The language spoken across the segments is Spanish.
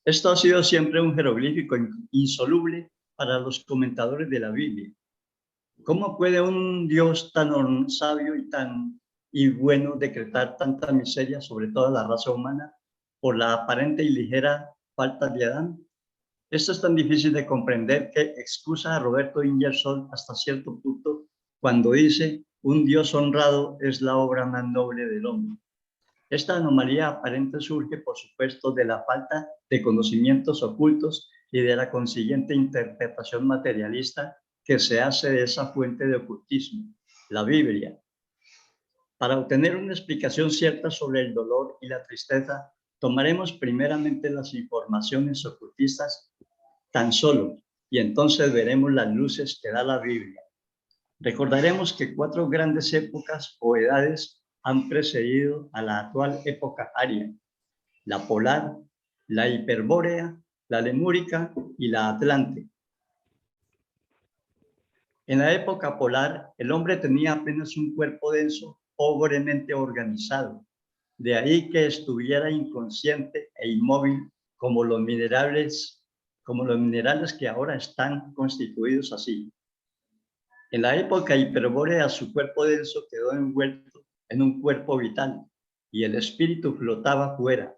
Esto ha sido siempre un jeroglífico insoluble para los comentadores de la Biblia. ¿Cómo puede un Dios tan sabio y bueno decretar tanta miseria sobre toda la raza humana por la aparente y ligera falta de Adán? Esto es tan difícil de comprender que excusa a Roberto Ingersoll hasta cierto punto cuando dice: un Dios honrado es la obra más noble del hombre. Esta anomalía aparente surge, por supuesto, de la falta de conocimientos ocultos y de la consiguiente interpretación materialista que se hace de esa fuente de ocultismo, la Biblia. Para obtener una explicación cierta sobre el dolor y la tristeza, tomaremos primeramente las informaciones ocultistas tan solo, y entonces veremos las luces que da la Biblia. Recordaremos que 4 grandes épocas o edades han precedido a la actual época aria: la polar, la hiperbórea, la lemúrica y la atlante. En la época polar, el hombre tenía apenas un cuerpo denso, pobremente organizado. De ahí que estuviera inconsciente e inmóvil como los minerales que ahora están constituidos así. En la época hiperbórea, su cuerpo denso quedó envuelto en un cuerpo vital y el espíritu flotaba fuera.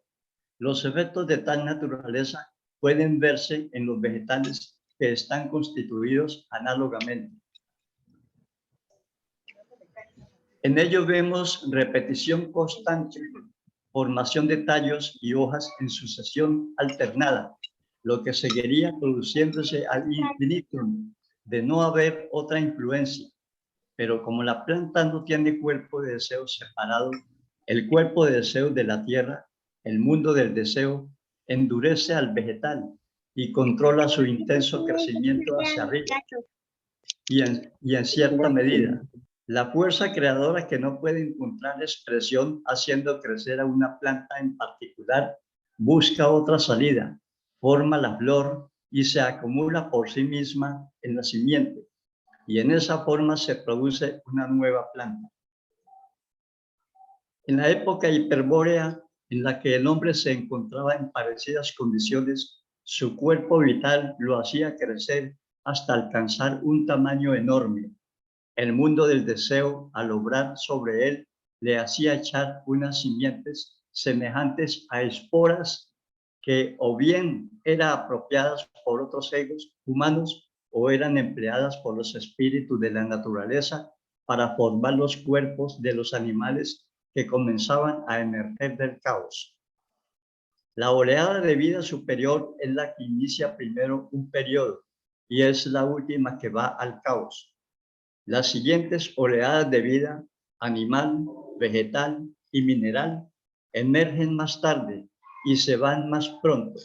Los efectos de tal naturaleza pueden verse en los vegetales que están constituidos análogamente. En ello vemos repetición constante, formación de tallos y hojas en sucesión alternada, lo que seguiría produciéndose al infinito de no haber otra influencia. Pero como la planta no tiene cuerpo de deseo separado, el cuerpo de deseo de la tierra, el mundo del deseo, endurece al vegetal y controla su intenso crecimiento hacia arriba. Y en cierta medida, la fuerza creadora que no puede encontrar expresión haciendo crecer a una planta en particular, busca otra salida, forma la flor y se acumula por sí misma en la simiente. Y en esa forma se produce una nueva planta. En la época hiperbórea, en la que el hombre se encontraba en parecidas condiciones, su cuerpo vital lo hacía crecer hasta alcanzar un tamaño enorme. El mundo del deseo, al obrar sobre él, le hacía echar unas simientes semejantes a esporas que o bien eran apropiadas por otros egos humanos o eran empleadas por los espíritus de la naturaleza para formar los cuerpos de los animales que comenzaban a emerger del caos. La oleada de vida superior es la que inicia primero un periodo y es la última que va al caos. Las siguientes oleadas de vida, animal, vegetal y mineral, emergen más tarde y se van más pronto.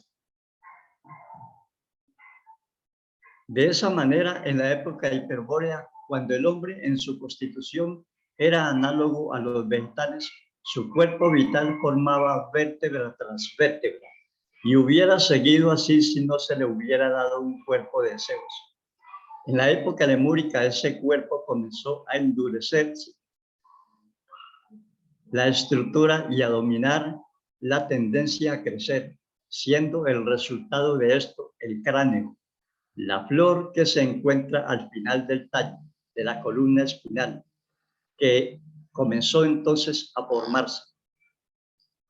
De esa manera, en la época hiperbórea, cuando el hombre en su constitución era análogo a los vegetales, su cuerpo vital formaba vértebra tras vértebra y hubiera seguido así si no se le hubiera dado un cuerpo de deseos. En la época lemúrica, ese cuerpo comenzó a endurecerse la estructura y a dominar la tendencia a crecer, siendo el resultado de esto el cráneo, la flor que se encuentra al final del tallo, de la columna espinal, que comenzó entonces a formarse.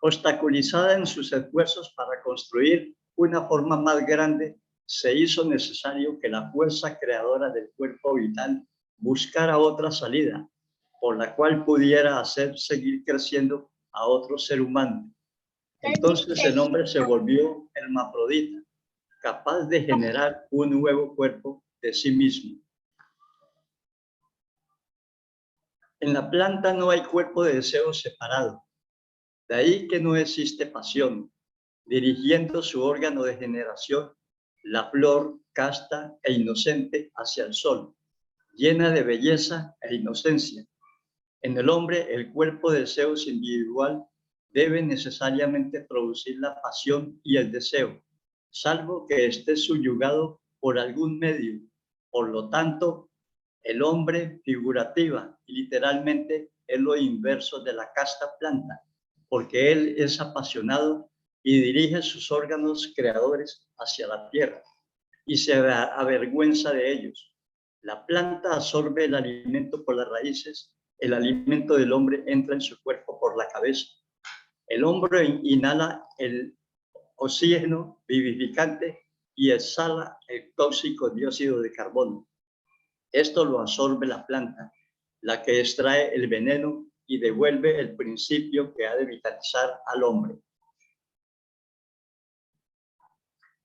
Obstaculizada en sus esfuerzos para construir una forma más grande, se hizo necesario que la fuerza creadora del cuerpo vital buscara otra salida, por la cual pudiera hacer seguir creciendo a otro ser humano. Entonces el hombre se volvió hermafrodita, capaz de generar un nuevo cuerpo de sí mismo. En la planta no hay cuerpo de deseo separado, de ahí que no existe pasión, dirigiendo su órgano de generación, la flor casta e inocente hacia el sol, llena de belleza e inocencia. En el hombre, el cuerpo de deseos individual debe necesariamente producir la pasión y el deseo, salvo que esté subyugado por algún medio. Por lo tanto, el hombre figurativa y literalmente es lo inverso de la casta planta, porque él es apasionado y dirige sus órganos creadores hacia la tierra y se avergüenza de ellos. La planta absorbe el alimento por las raíces, el alimento del hombre entra en su cuerpo por la cabeza. El hombre inhala el oxígeno vivificante y exhala el tóxico dióxido de carbono. Esto lo absorbe la planta, la que extrae el veneno y devuelve el principio que ha de vitalizar al hombre.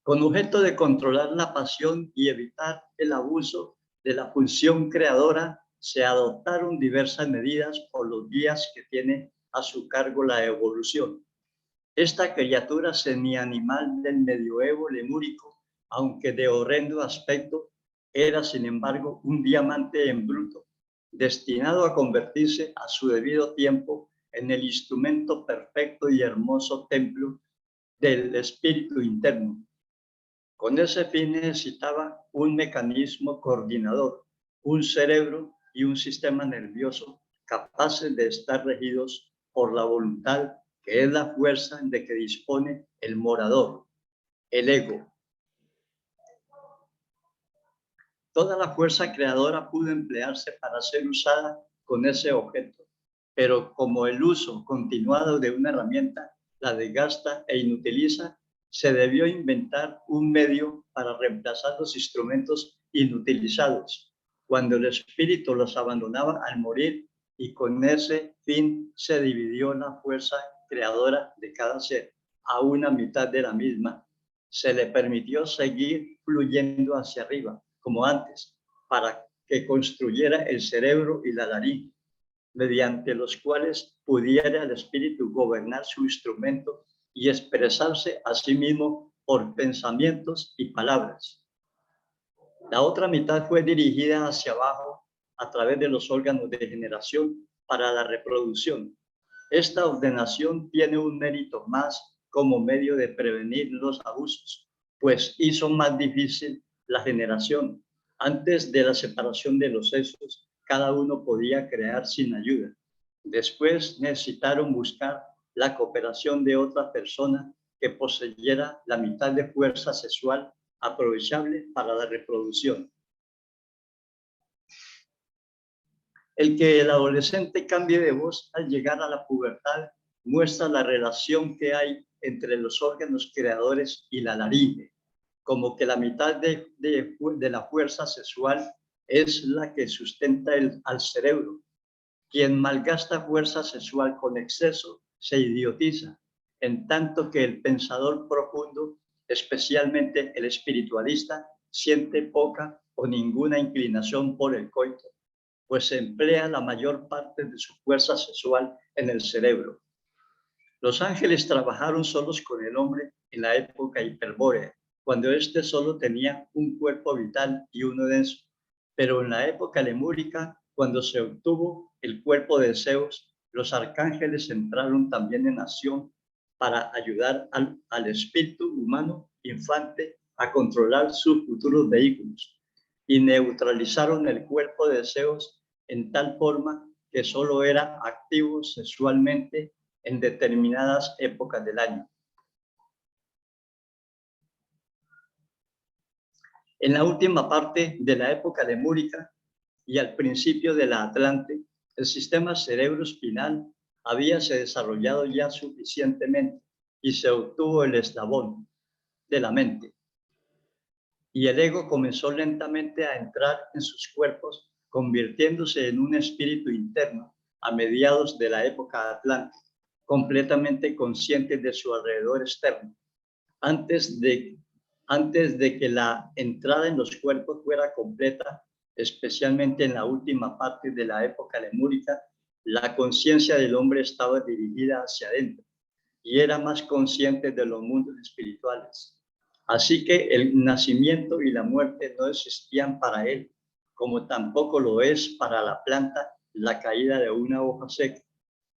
Con objeto de controlar la pasión y evitar el abuso de la función creadora, se adoptaron diversas medidas por los guías que tiene a su cargo la evolución. Esta criatura semi-animal del medioevo lemúrico, aunque de horrendo aspecto, era sin embargo un diamante en bruto, destinado a convertirse a su debido tiempo en el instrumento perfecto y hermoso templo del espíritu interno. Con ese fin necesitaba un mecanismo coordinador, un cerebro y un sistema nervioso capaces de estar regidos por la voluntad, que es la fuerza de que dispone el morador, el ego. Toda la fuerza creadora pudo emplearse para ser usada con ese objeto, pero como el uso continuado de una herramienta la desgasta e inutiliza, se debió inventar un medio para reemplazar los instrumentos inutilizados, cuando el espíritu los abandonaba al morir, y con ese fin se dividió la fuerza creadora de cada ser a una mitad de la misma. Se le permitió seguir fluyendo hacia arriba, como antes, para que construyera el cerebro y la nariz, mediante los cuales pudiera el espíritu gobernar su instrumento y expresarse a sí mismo por pensamientos y palabras. La otra mitad fue dirigida hacia abajo a través de los órganos de generación para la reproducción. Esta ordenación tiene un mérito más como medio de prevenir los abusos, pues hizo más difícil la generación. Antes de la separación de los sexos, cada uno podía crear sin ayuda. Después necesitaron buscar la cooperación de otra persona que poseyera la mitad de fuerza sexual aprovechable para la reproducción. El que el adolescente cambie de voz al llegar a la pubertad muestra la relación que hay entre los órganos creadores y la laringe, como que la mitad de la fuerza sexual es la que sustenta al cerebro. Quien malgasta fuerza sexual con exceso se idiotiza, en tanto que el pensador profundo, especialmente el espiritualista, siente poca o ninguna inclinación por el coito, pues se emplea la mayor parte de su fuerza sexual en el cerebro. Los ángeles trabajaron solos con el hombre en la época hiperbórea, cuando éste solo tenía un cuerpo vital y uno denso, pero en la época lemúrica, cuando se obtuvo el cuerpo de Zeus, los arcángeles entraron también en acción para ayudar al espíritu humano infante a controlar sus futuros vehículos, y neutralizaron el cuerpo de Zeus en tal forma que solo era activo sexualmente en determinadas épocas del año. En la última parte de la época lemúrica y al principio de la Atlante, el sistema cerebroespinal habíase desarrollado ya suficientemente y se obtuvo el eslabón de la mente. Y el ego comenzó lentamente a entrar en sus cuerpos, convirtiéndose en un espíritu interno a mediados de la época Atlante, completamente consciente de su alrededor externo. Antes de que la entrada en los cuerpos fuera completa, especialmente en la última parte de la época lemúrica, la conciencia del hombre estaba dirigida hacia adentro y era más consciente de los mundos espirituales. Así que el nacimiento y la muerte no existían para él, como tampoco lo es para la planta la caída de una hoja seca.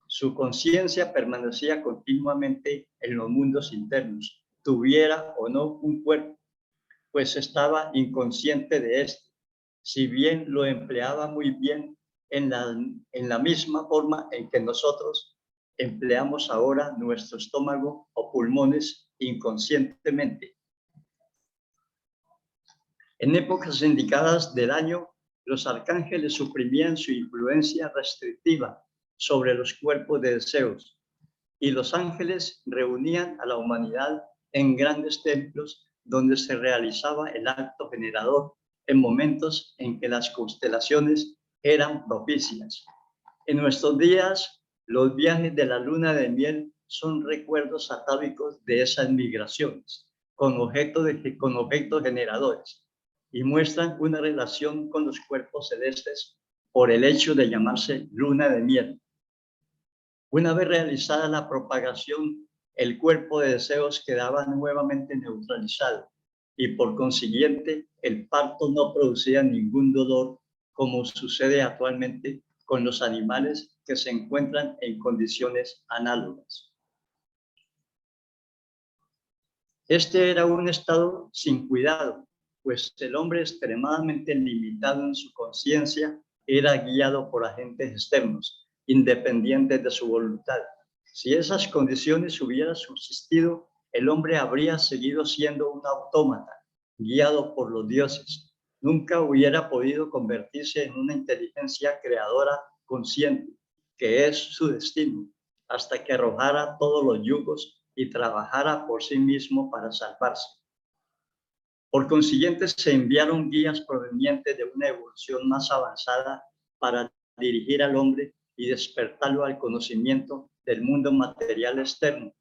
Su conciencia permanecía continuamente en los mundos internos, tuviera o no un cuerpo, pues estaba inconsciente de esto, si bien lo empleaba muy bien en la misma forma en que nosotros empleamos ahora nuestro estómago o pulmones inconscientemente. En épocas indicadas del año, los arcángeles suprimían su influencia restrictiva sobre los cuerpos de deseos, y los ángeles reunían a la humanidad en grandes templos donde se realizaba el acto generador en momentos en que las constelaciones eran propicias. En nuestros días, los viajes de la luna de miel son recuerdos atávicos de esas migraciones con objetos generadores, y muestran una relación con los cuerpos celestes por el hecho de llamarse luna de miel. Una vez realizada la propagación, el cuerpo de deseos quedaba nuevamente neutralizado y por consiguiente el parto no producía ningún dolor, como sucede actualmente con los animales que se encuentran en condiciones análogas. Este era un estado sin cuidado, pues el hombre extremadamente limitado en su conciencia era guiado por agentes externos, independientes de su voluntad. Si esas condiciones hubieran subsistido, el hombre habría seguido siendo un autómata, guiado por los dioses. Nunca hubiera podido convertirse en una inteligencia creadora consciente, que es su destino, hasta que arrojara todos los yugos y trabajara por sí mismo para salvarse. Por consiguiente, se enviaron guías provenientes de una evolución más avanzada para dirigir al hombre y despertarlo al conocimiento del mundo material externo.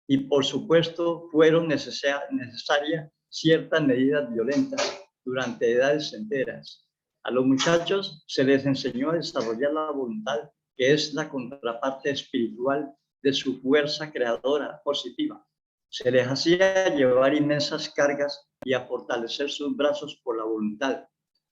Y por supuesto, fueron necesarias ciertas medidas violentas durante edades enteras. A los muchachos se les enseñó a desarrollar la voluntad, que es la contraparte espiritual de su fuerza creadora positiva. Se les hacía llevar inmensas cargas y a fortalecer sus brazos por la voluntad.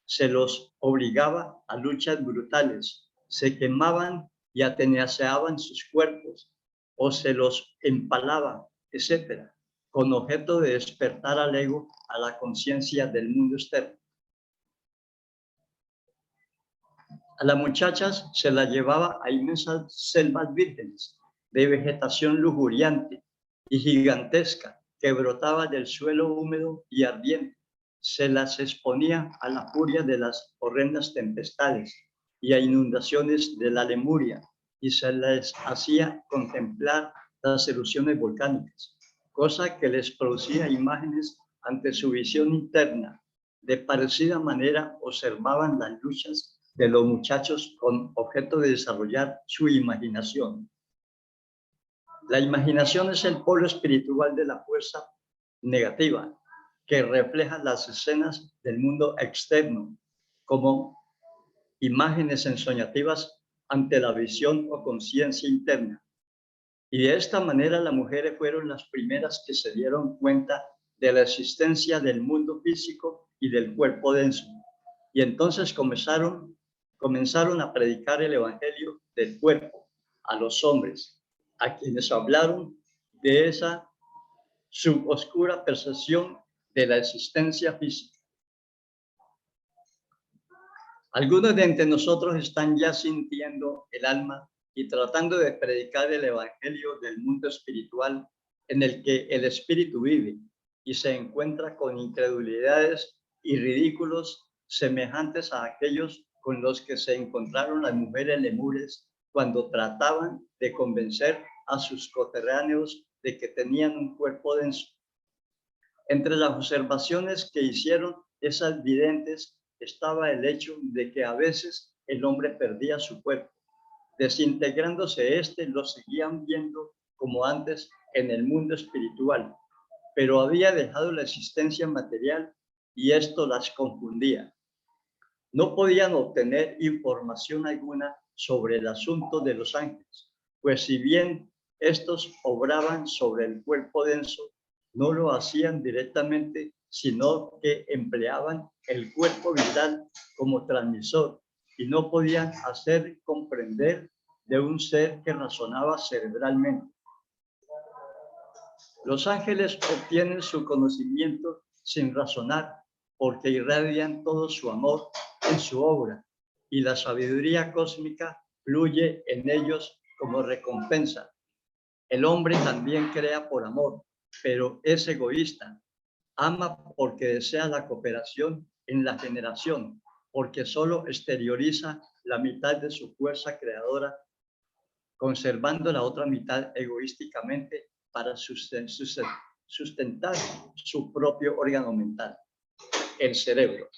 Se los obligaba a luchas brutales. Se quemaban y atenaceaban sus cuerpos o se los empalaba, etcétera, con objeto de despertar al ego a la conciencia del mundo externo. A las muchachas se las llevaba a inmensas selvas vírgenes de vegetación lujuriante y gigantesca que brotaba del suelo húmedo y ardiente. Se las exponía a la furia de las horrendas tempestades y a inundaciones de la Lemuria, y se les hacía contemplar las erupciones volcánicas, cosa que les producía imágenes ante su visión interna. De parecida manera observaban las luchas de los muchachos con objeto de desarrollar su imaginación. La imaginación es el polo espiritual de la fuerza negativa, que refleja las escenas del mundo externo como imágenes ensoñativas ante la visión o conciencia interna. Y de esta manera las mujeres fueron las primeras que se dieron cuenta de la existencia del mundo físico y del cuerpo denso. Y entonces comenzaron a predicar el evangelio del cuerpo a los hombres, a quienes hablaron de esa suboscura percepción de la existencia física. Algunos de entre nosotros están ya sintiendo el alma y tratando de predicar el evangelio del mundo espiritual en el que el espíritu vive y se encuentra con incredulidades y ridículos semejantes a aquellos con los que se encontraron las mujeres lemures cuando trataban de convencer a sus coterráneos de que tenían un cuerpo denso. Entre las observaciones que hicieron esas videntes estaba el hecho de que a veces el hombre perdía su cuerpo. Desintegrándose lo seguían viendo como antes en el mundo espiritual, pero había dejado la existencia material y esto las confundía. No podían obtener información alguna sobre el asunto de los ángeles, pues si bien estos obraban sobre el cuerpo denso, no lo hacían directamente, sino que empleaban el cuerpo vital como transmisor y no podían hacer comprender de un ser que razonaba cerebralmente. Los ángeles obtienen su conocimiento sin razonar, porque irradian todo su amor en su obra y la sabiduría cósmica fluye en ellos como recompensa. El hombre también crea por amor, pero es egoísta. Ama porque desea la cooperación en la generación, porque solo exterioriza la mitad de su fuerza creadora, conservando la otra mitad egoísticamente para sustentar su propio órgano mental, el cerebro.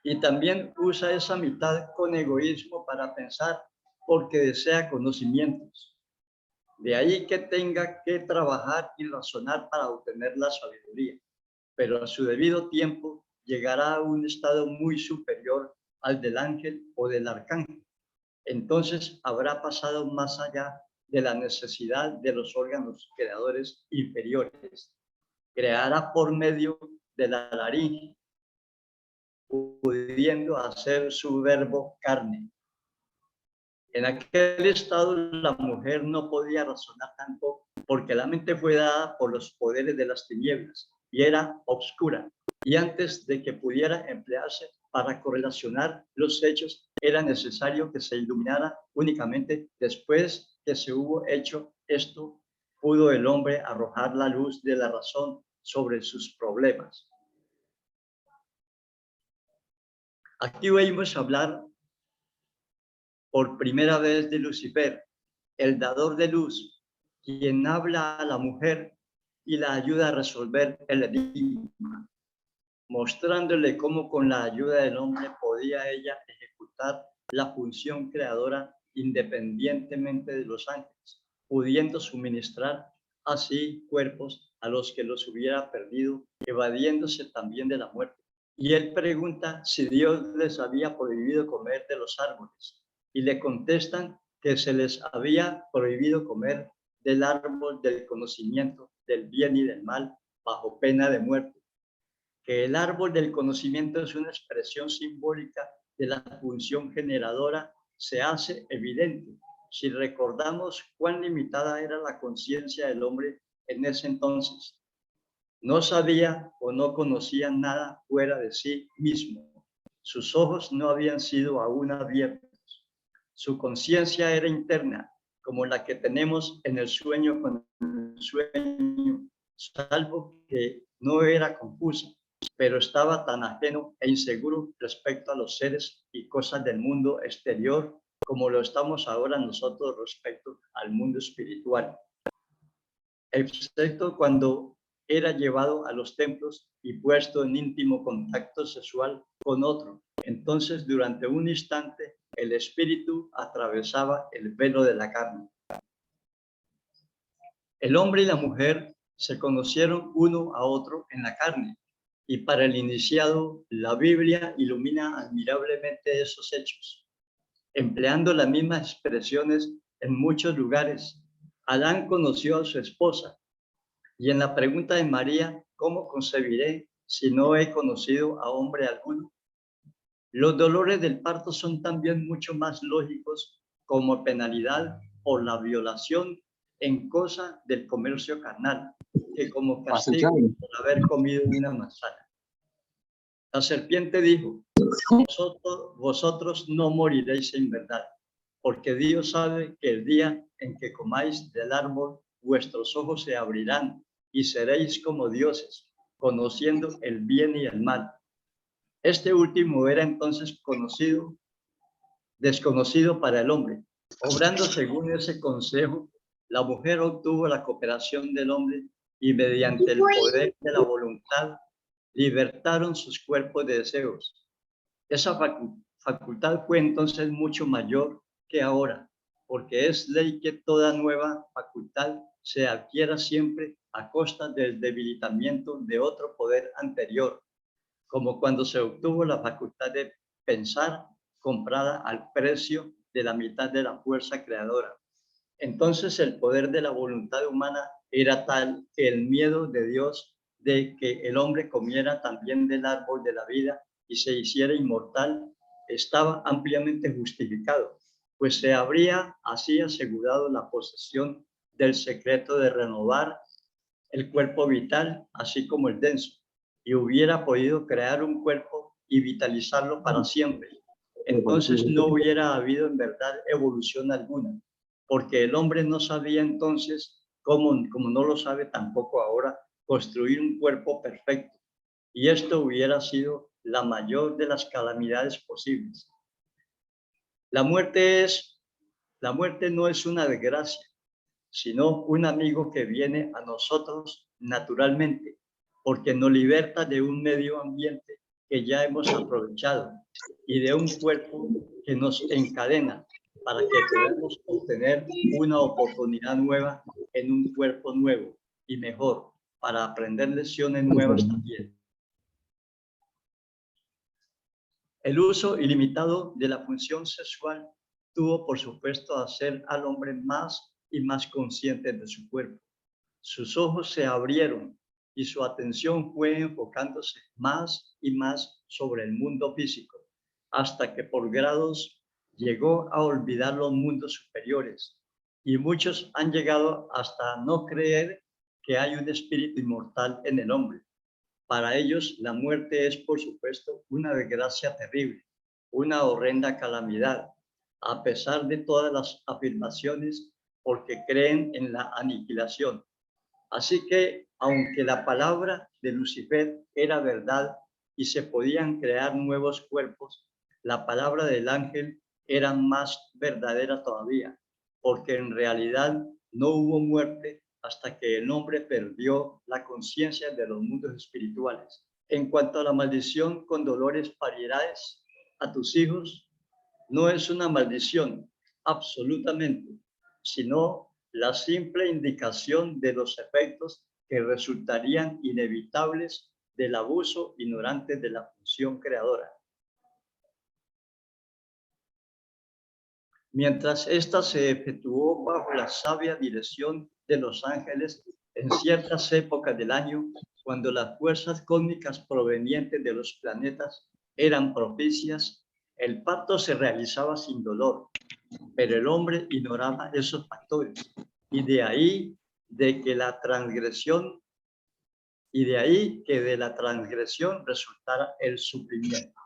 Y también usa esa mitad con egoísmo para pensar porque desea conocimientos. De ahí que tenga que trabajar y razonar para obtener la sabiduría, pero a su debido tiempo llegará a un estado muy superior al del ángel o del arcángel. Entonces habrá pasado más allá de la necesidad de los órganos creadores inferiores. Creará por medio de la laringe, pudiendo hacer su verbo carne. En aquel estado la mujer no podía razonar tanto porque la mente fue dada por los poderes de las tinieblas y era oscura. Y antes de que pudiera emplearse para correlacionar los hechos, era necesario que se iluminara únicamente después que se hubo hecho esto, pudo el hombre arrojar la luz de la razón sobre sus problemas. Aquí oímos hablar por primera vez de Lucifer, el dador de luz, quien habla a la mujer y la ayuda a resolver el enigma, mostrándole cómo con la ayuda del hombre podía ella ejecutar la función creadora independientemente de los ángeles, pudiendo suministrar así cuerpos a los que los hubiera perdido, evadiéndose también de la muerte. Y él pregunta si Dios les había prohibido comer de los árboles, y le contestan que se les había prohibido comer del árbol del conocimiento del bien y del mal bajo pena de muerte. Que el árbol del conocimiento es una expresión simbólica de la función generadora se hace evidente si recordamos cuán limitada era la conciencia del hombre en ese entonces. No sabía o no conocía nada fuera de sí mismo. Sus ojos no habían sido aún abiertos. Su conciencia era interna, como la que tenemos en el sueño con el sueño, salvo que no era confusa, pero estaba tan ajeno e inseguro respecto a los seres y cosas del mundo exterior como lo estamos ahora nosotros respecto al mundo espiritual. Excepto cuando era llevado a los templos y puesto en íntimo contacto sexual con otro. Entonces, durante un instante, el espíritu atravesaba el velo de la carne. El hombre y la mujer se conocieron uno a otro en la carne, y para el iniciado, la Biblia ilumina admirablemente esos hechos, empleando las mismas expresiones en muchos lugares. Adán conoció a su esposa, y en la pregunta de María, ¿cómo concebiré si no he conocido a hombre alguno? Los dolores del parto son también mucho más lógicos como penalidad por la violación en cosa del comercio carnal que como castigo por haber comido una manzana. La serpiente dijo, vosotros no moriréis en verdad, porque Dios sabe que el día en que comáis del árbol, vuestros ojos se abrirán y seréis como dioses, conociendo el bien y el mal. Este último era entonces desconocido para el hombre. Obrando según ese consejo, la mujer obtuvo la cooperación del hombre y mediante el poder de la voluntad libertaron sus cuerpos de deseos. Esa facultad fue entonces mucho mayor que ahora, porque es ley que toda nueva facultad se adquiera siempre a costa del debilitamiento de otro poder anterior, como cuando se obtuvo la facultad de pensar comprada al precio de la mitad de la fuerza creadora. Entonces el poder de la voluntad humana era tal que el miedo de Dios de que el hombre comiera también del árbol de la vida y se hiciera inmortal estaba ampliamente justificado, pues se habría así asegurado la posesión del secreto de renovar el cuerpo vital, así como el denso, y hubiera podido crear un cuerpo y vitalizarlo para siempre. Entonces no hubiera habido en verdad evolución alguna, porque el hombre no sabía entonces, como no lo sabe tampoco ahora, construir un cuerpo perfecto. Y esto hubiera sido la mayor de las calamidades posibles. La muerte no es una desgracia, sino un amigo que viene a nosotros naturalmente, porque nos liberta de un medio ambiente que ya hemos aprovechado y de un cuerpo que nos encadena para que podamos obtener una oportunidad nueva en un cuerpo nuevo y mejor, para aprender lecciones nuevas también. El uso ilimitado de la función sexual tuvo, por supuesto, hacer al hombre más y más consciente de su cuerpo. Sus ojos se abrieron y su atención fue enfocándose más y más sobre el mundo físico, hasta que por grados llegó a olvidar los mundos superiores. Y muchos han llegado hasta no creer que hay un espíritu inmortal en el hombre. Para ellos, la muerte es, por supuesto, una desgracia terrible, una horrenda calamidad, a pesar de todas las afirmaciones, porque creen en la aniquilación. Así que, aunque la palabra de Lucifer era verdad y se podían crear nuevos cuerpos, la palabra del ángel era más verdadera todavía, porque en realidad no hubo muerte hasta que el hombre perdió la conciencia de los mundos espirituales. En cuanto a la maldición, con dolores parirás a tus hijos, no es una maldición, absolutamente, sino la simple indicación de los efectos que resultarían inevitables del abuso ignorante de la función creadora. Mientras ésta se efectuó bajo la sabia dirección de los ángeles en ciertas épocas del año, cuando las fuerzas cósmicas provenientes de los planetas eran propicias, el parto se realizaba sin dolor, pero el hombre ignoraba esos factores y de ahí que de la transgresión resultara el sufrimiento.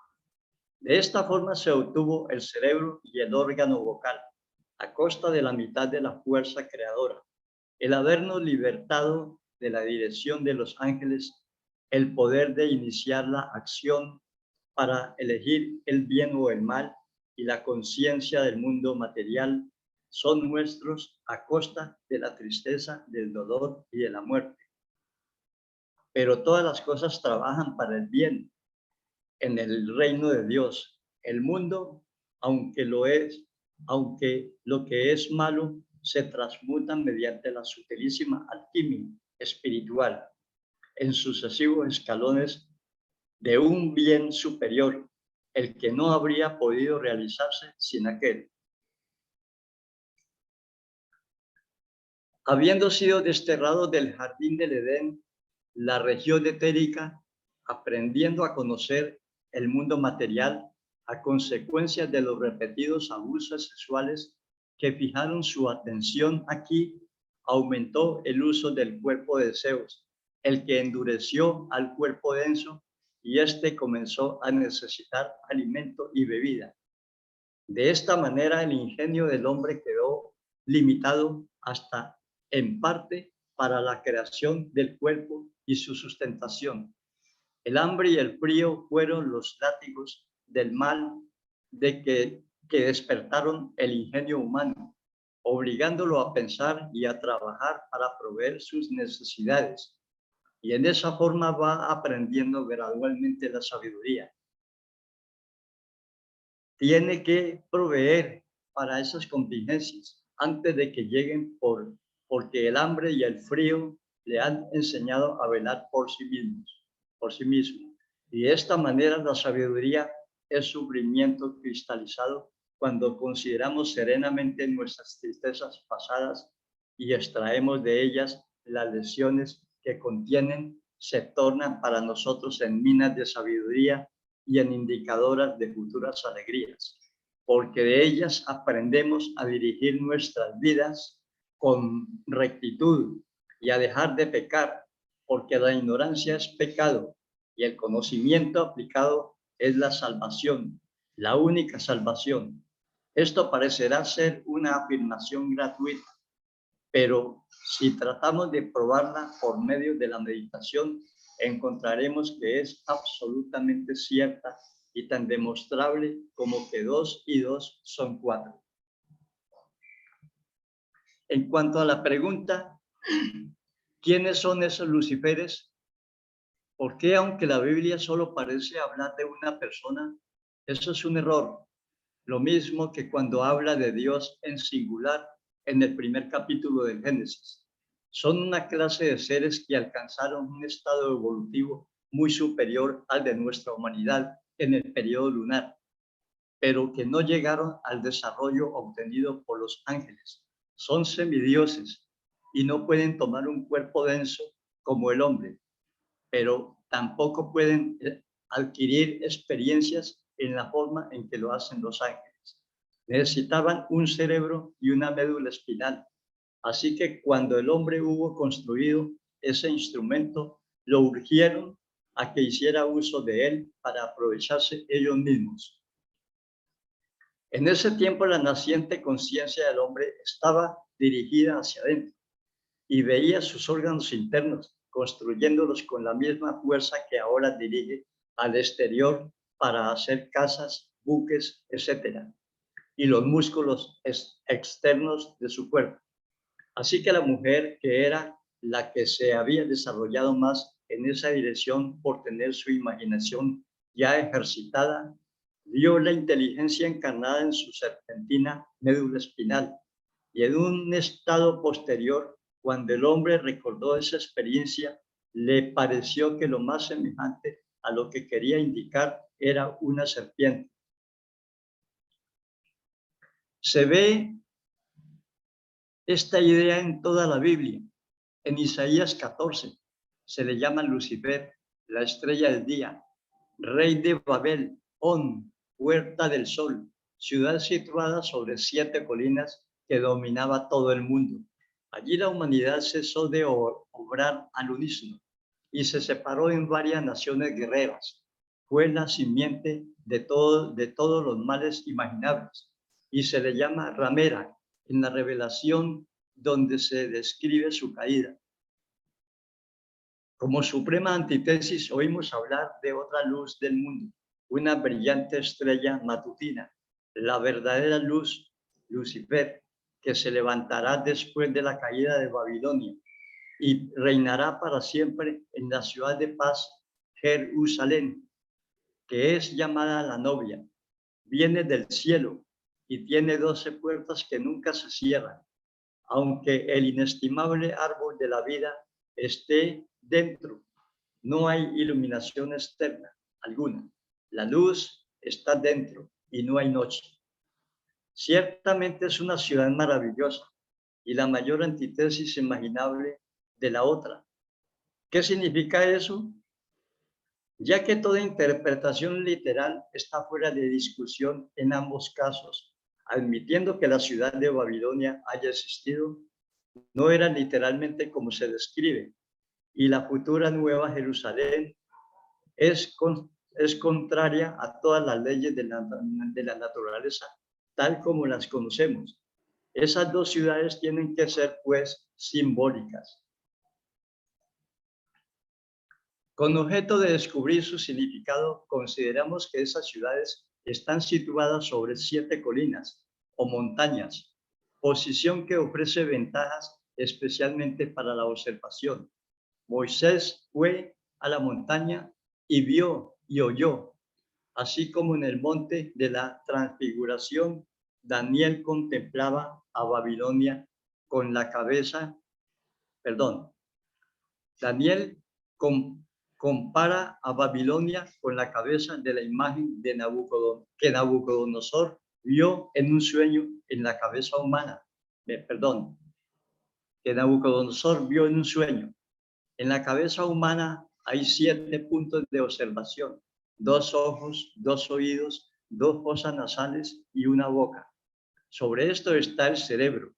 De esta forma se obtuvo el cerebro y el órgano vocal, a costa de la mitad de la fuerza creadora. El habernos libertado de la dirección de los ángeles, el poder de iniciar la acción para elegir el bien o el mal y la conciencia del mundo material son nuestros a costa de la tristeza, del dolor y de la muerte. Pero todas las cosas trabajan para el bien en el reino de Dios. El mundo, aunque lo que es malo, se transmuta mediante la sutilísima alquimia espiritual en sucesivos escalones de un bien superior, el que no habría podido realizarse sin aquel. Habiendo sido desterrado del jardín del Edén, la región etérica, aprendiendo a conocer el mundo material a consecuencia de los repetidos abusos sexuales que fijaron su atención aquí, aumentó el uso del cuerpo de Zeus, el que endureció al cuerpo denso, y éste comenzó a necesitar alimento y bebida. De esta manera, el ingenio del hombre quedó limitado hasta en parte para la creación del cuerpo y su sustentación. El hambre y el frío fueron los látigos del mal que despertaron el ingenio humano, obligándolo a pensar y a trabajar para proveer sus necesidades. Y en esa forma va aprendiendo gradualmente la sabiduría. Tiene que proveer para esas contingencias antes de que lleguen porque el hambre y el frío le han enseñado a velar por sí mismo. Y de esta manera la sabiduría es sufrimiento cristalizado cuando consideramos serenamente nuestras tristezas pasadas y extraemos de ellas las lecciones que contienen, se tornan para nosotros en minas de sabiduría y en indicadoras de futuras alegrías, porque de ellas aprendemos a dirigir nuestras vidas con rectitud y a dejar de pecar, porque la ignorancia es pecado y el conocimiento aplicado es la salvación, la única salvación. Esto parecerá ser una afirmación gratuita, pero si tratamos de probarla por medio de la meditación, encontraremos que es absolutamente cierta y tan demostrable como que 2 y 2 son 4. En cuanto a la pregunta, ¿quiénes son esos luciferes? ¿Por qué, aunque la Biblia solo parece hablar de una persona? Eso es un error. Lo mismo que cuando habla de Dios en singular en el primer capítulo de Génesis. Son una clase de seres que alcanzaron un estado evolutivo muy superior al de nuestra humanidad en el periodo lunar, pero que no llegaron al desarrollo obtenido por los ángeles. Son semidioses y no pueden tomar un cuerpo denso como el hombre, pero tampoco pueden adquirir experiencias en la forma en que lo hacen los ángeles. Necesitaban un cerebro y una médula espinal. Así que cuando el hombre hubo construido ese instrumento, lo urgieron a que hiciera uso de él para aprovecharse ellos mismos. En ese tiempo la naciente conciencia del hombre estaba dirigida hacia adentro y veía sus órganos internos, construyéndolos con la misma fuerza que ahora dirige al exterior para hacer casas, buques, etc. Y los músculos externos de su cuerpo. Así que la mujer, que era la que se había desarrollado más en esa dirección por tener su imaginación ya ejercitada, vio la inteligencia encarnada en su serpentina médula espinal y en un estado posterior, cuando el hombre recordó esa experiencia, le pareció que lo más semejante a lo que quería indicar era una serpiente. Se ve esta idea en toda la Biblia. En Isaías 14 se le llama Lucifer, la estrella del día, rey de Babel, On, puerta del sol, ciudad situada sobre 7 colinas que dominaba todo el mundo. Allí la humanidad cesó de obrar al unísono y se separó en varias naciones guerreras. Fue la simiente de todos los males imaginables y se le llama ramera en la revelación donde se describe su caída. Como suprema antítesis, oímos hablar de otra luz del mundo, una brillante estrella matutina, la verdadera luz, Lucifer, que se levantará después de la caída de Babilonia y reinará para siempre en la ciudad de paz, Jerusalén, que es llamada la novia. Viene del cielo y tiene 12 puertas que nunca se cierran. Aunque el inestimable árbol de la vida esté dentro, no hay iluminación externa alguna. La luz está dentro y no hay noche. Ciertamente es una ciudad maravillosa y la mayor antítesis imaginable de la otra. ¿Qué significa eso? Ya que toda interpretación literal está fuera de discusión en ambos casos, admitiendo que la ciudad de Babilonia haya existido, no era literalmente como se describe, y la futura Nueva Jerusalén es contraria a todas las leyes de la naturaleza, tal como las conocemos. Esas dos ciudades tienen que ser, pues, simbólicas. Con objeto de descubrir su significado, consideramos que esas ciudades están situadas sobre 7 colinas o montañas, posición que ofrece ventajas especialmente para la observación. Moisés fue a la montaña y vio y oyó, así como en el monte de la transfiguración, Daniel contemplaba a Babilonia con la cabeza, Daniel compara a Babilonia con la cabeza de la imagen de que Nabucodonosor vio en un sueño en la cabeza humana, que Nabucodonosor vio en un sueño. En la cabeza humana hay 7 puntos de observación, 2 ojos, 2 oídos, 2 fosas nasales y una boca. Sobre esto está el cerebro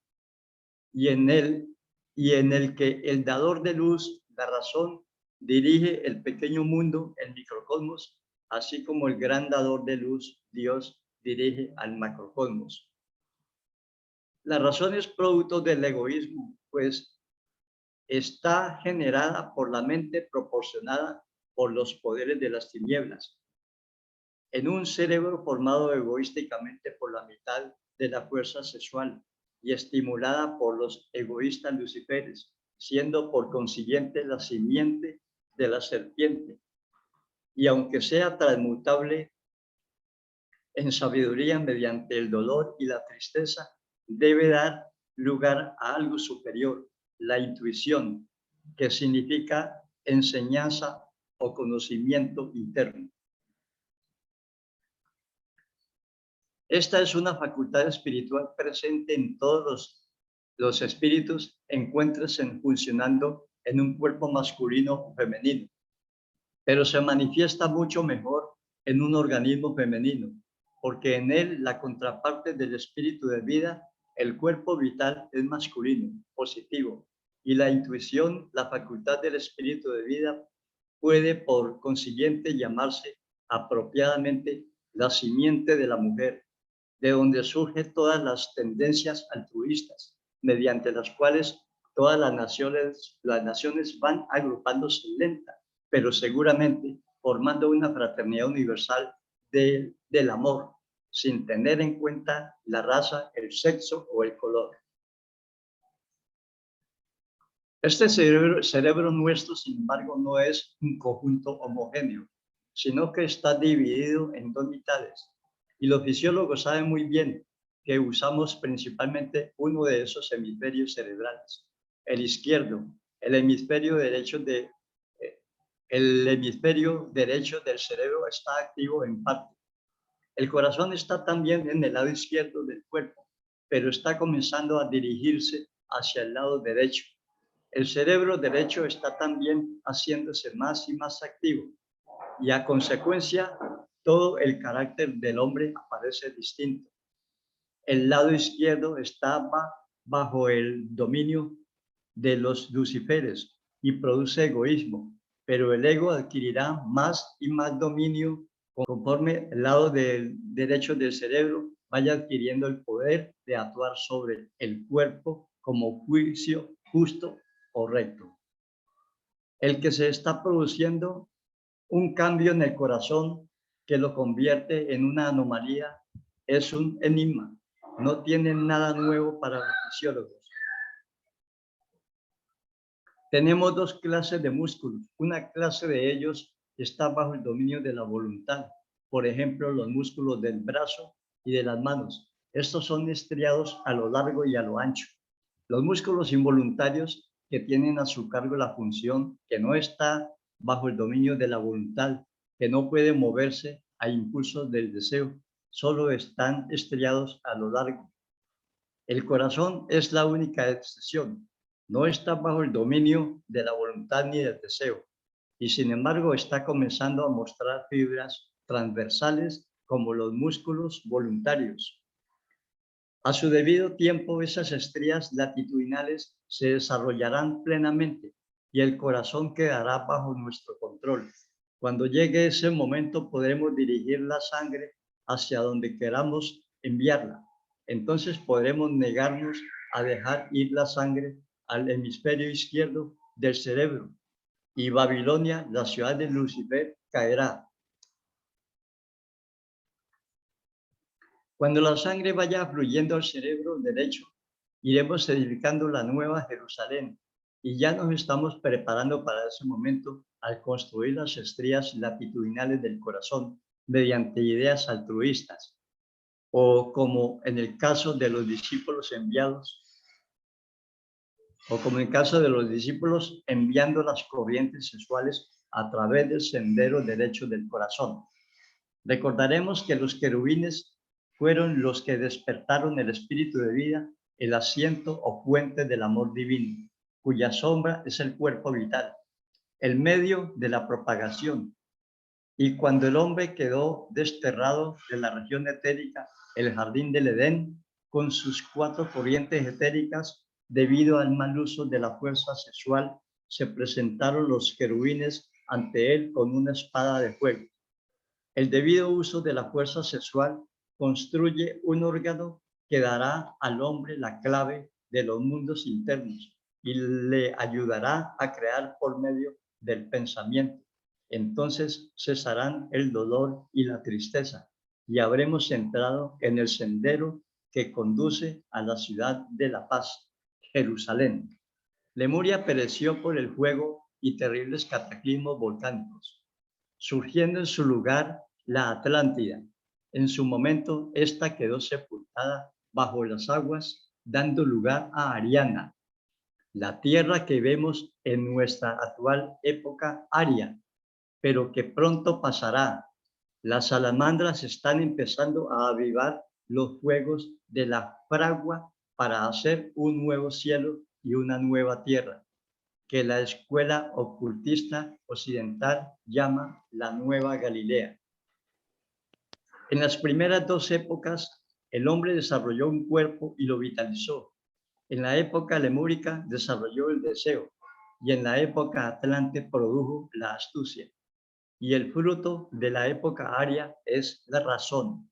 y en el que el dador de luz, la razón, dirige el pequeño mundo, el microcosmos, así como el gran dador de luz, Dios, dirige al macrocosmos. La razón es producto del egoísmo, pues está generada por la mente proporcionada por los poderes de las tinieblas, en un cerebro formado egoísticamente por la mitad de la fuerza sexual y estimulada por los egoístas luciferes, siendo por consiguiente la simiente de la serpiente. Y aunque sea transmutable en sabiduría mediante el dolor y la tristeza, debe dar lugar a algo superior, la intuición, que significa enseñanza o conocimiento interno. Esta es una facultad espiritual presente en todos los espíritus, encuéntrense funcionando en un cuerpo masculino o femenino, pero se manifiesta mucho mejor en un organismo femenino, porque en él la contraparte del espíritu de vida, el cuerpo vital, es masculino, positivo, y la intuición, la facultad del espíritu de vida, puede por consiguiente llamarse apropiadamente la simiente de la mujer, de donde surgen todas las tendencias altruistas, mediante las cuales todas las naciones van agrupándose lenta, pero seguramente formando una fraternidad universal del amor, sin tener en cuenta la raza, el sexo o el color. Este cerebro nuestro, sin embargo, no es un conjunto homogéneo, sino que está dividido en dos mitades. Y los fisiólogos saben muy bien que usamos principalmente uno de esos hemisferios cerebrales, el izquierdo. El hemisferio derecho del cerebro está activo en parte. El corazón está también en el lado izquierdo del cuerpo, pero está comenzando a dirigirse hacia el lado derecho. El cerebro derecho está también haciéndose más y más activo y a consecuencia todo el carácter del hombre aparece distinto. El lado izquierdo está bajo el dominio de los luciferes y produce egoísmo, pero el ego adquirirá más y más dominio conforme el lado derecho del cerebro vaya adquiriendo el poder de actuar sobre el cuerpo como juicio justo o recto. El que se está produciendo un cambio en el corazón que lo convierte en una anomalía es un enigma. No tiene nada nuevo para los fisiólogos. Tenemos dos clases de músculos. Una clase de ellos está bajo el dominio de la voluntad. Por ejemplo, los músculos del brazo y de las manos. Estos son estriados a lo largo y a lo ancho. Los músculos involuntarios que tienen a su cargo la función que no está bajo el dominio de la voluntad, que no puede moverse a impulsos del deseo, solo están estriados a lo largo. El corazón es la única excepción. No está bajo el dominio de la voluntad ni del deseo, y sin embargo está comenzando a mostrar fibras transversales como los músculos voluntarios. A su debido tiempo, esas estrías latitudinales se desarrollarán plenamente y el corazón quedará bajo nuestro control. Cuando llegue ese momento, podremos dirigir la sangre hacia donde queramos enviarla. Entonces podremos negarnos a dejar ir la sangre al hemisferio izquierdo del cerebro y Babilonia, la ciudad de Lucifer, caerá. Cuando la sangre vaya fluyendo al cerebro derecho, iremos edificando la nueva Jerusalén y ya nos estamos preparando para ese momento al construir las estrías latitudinales del corazón mediante ideas altruistas, o como en el caso de los discípulos enviados, enviando las corrientes sexuales a través del sendero derecho del corazón. Recordaremos que los querubines fueron los que despertaron el espíritu de vida, el asiento o fuente del amor divino, cuya sombra es el cuerpo vital, el medio de la propagación. Y cuando el hombre quedó desterrado de la región etérica, el jardín del Edén, con sus 4 corrientes etéricas, debido al mal uso de la fuerza sexual, se presentaron los querubines ante él con una espada de fuego. El debido uso de la fuerza sexual construye un órgano que dará al hombre la clave de los mundos internos y le ayudará a crear por medio del pensamiento. Entonces cesarán el dolor y la tristeza y habremos entrado en el sendero que conduce a la ciudad de la paz, Jerusalén. Lemuria pereció por el fuego y terribles cataclismos volcánicos, surgiendo en su lugar la Atlántida. En su momento, esta quedó sepultada bajo las aguas, dando lugar a Ariana, la tierra que vemos en nuestra actual época aria, pero que pronto pasará. Las salamandras están empezando a avivar los fuegos de la fragua para hacer un nuevo cielo y una nueva tierra, que la escuela ocultista occidental llama la Nueva Galilea. En las primeras dos épocas, el hombre desarrolló un cuerpo y lo vitalizó. En la época lemúrica desarrolló el deseo y en la época atlante produjo la astucia. Y el fruto de la época aria es la razón.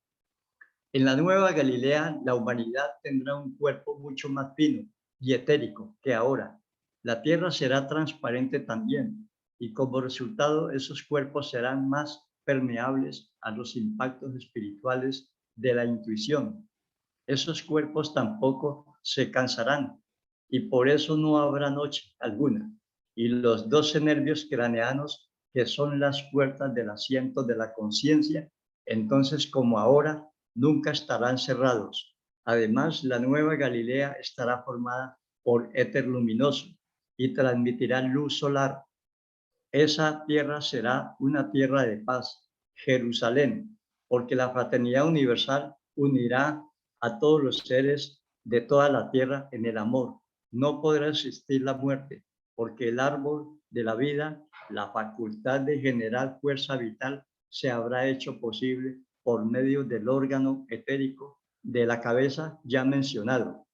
En la Nueva Galilea, la humanidad tendrá un cuerpo mucho más fino y etérico que ahora. La tierra será transparente también y como resultado esos cuerpos serán más permeables a los impactos espirituales de la intuición. Esos cuerpos tampoco se cansarán y por eso no habrá noche alguna. Y los 12 nervios craneanos, que son las puertas del asiento de la conciencia, entonces como ahora, nunca estarán cerrados. Además, la Nueva Galilea estará formada por éter luminoso y transmitirá luz solar. Esa tierra será una tierra de paz, Jerusalén, porque la fraternidad universal unirá a todos los seres de toda la tierra en el amor. No podrá existir la muerte, porque el árbol de la vida, la facultad de generar fuerza vital, se habrá hecho posible por medio del órgano etérico de la cabeza ya mencionado,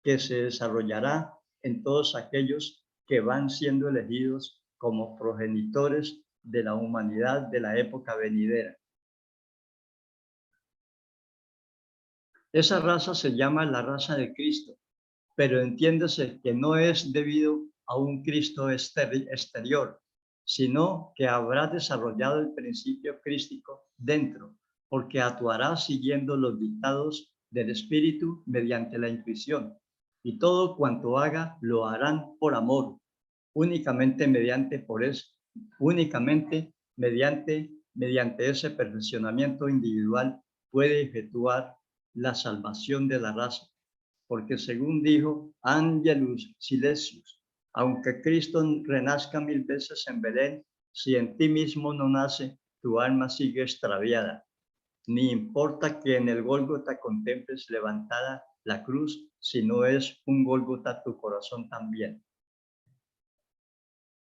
que se desarrollará en todos aquellos que van siendo elegidos como progenitores de la humanidad de la época venidera. Esa raza se llama la raza de Cristo, pero entiéndase que no es debido a un Cristo exterior, sino que habrá desarrollado el principio crístico dentro, porque actuará siguiendo los dictados del Espíritu mediante la intuición, y todo cuanto haga lo harán por amor, únicamente mediante ese perfeccionamiento individual puede efectuar la salvación de la raza, porque según dijo Angelus Silesius, aunque Cristo renazca 1000 veces en Belén, si en ti mismo no nace, tu alma sigue extraviada. Ni importa que en el Gólgota contemples levantada la cruz, si no es un Gólgota tu corazón también.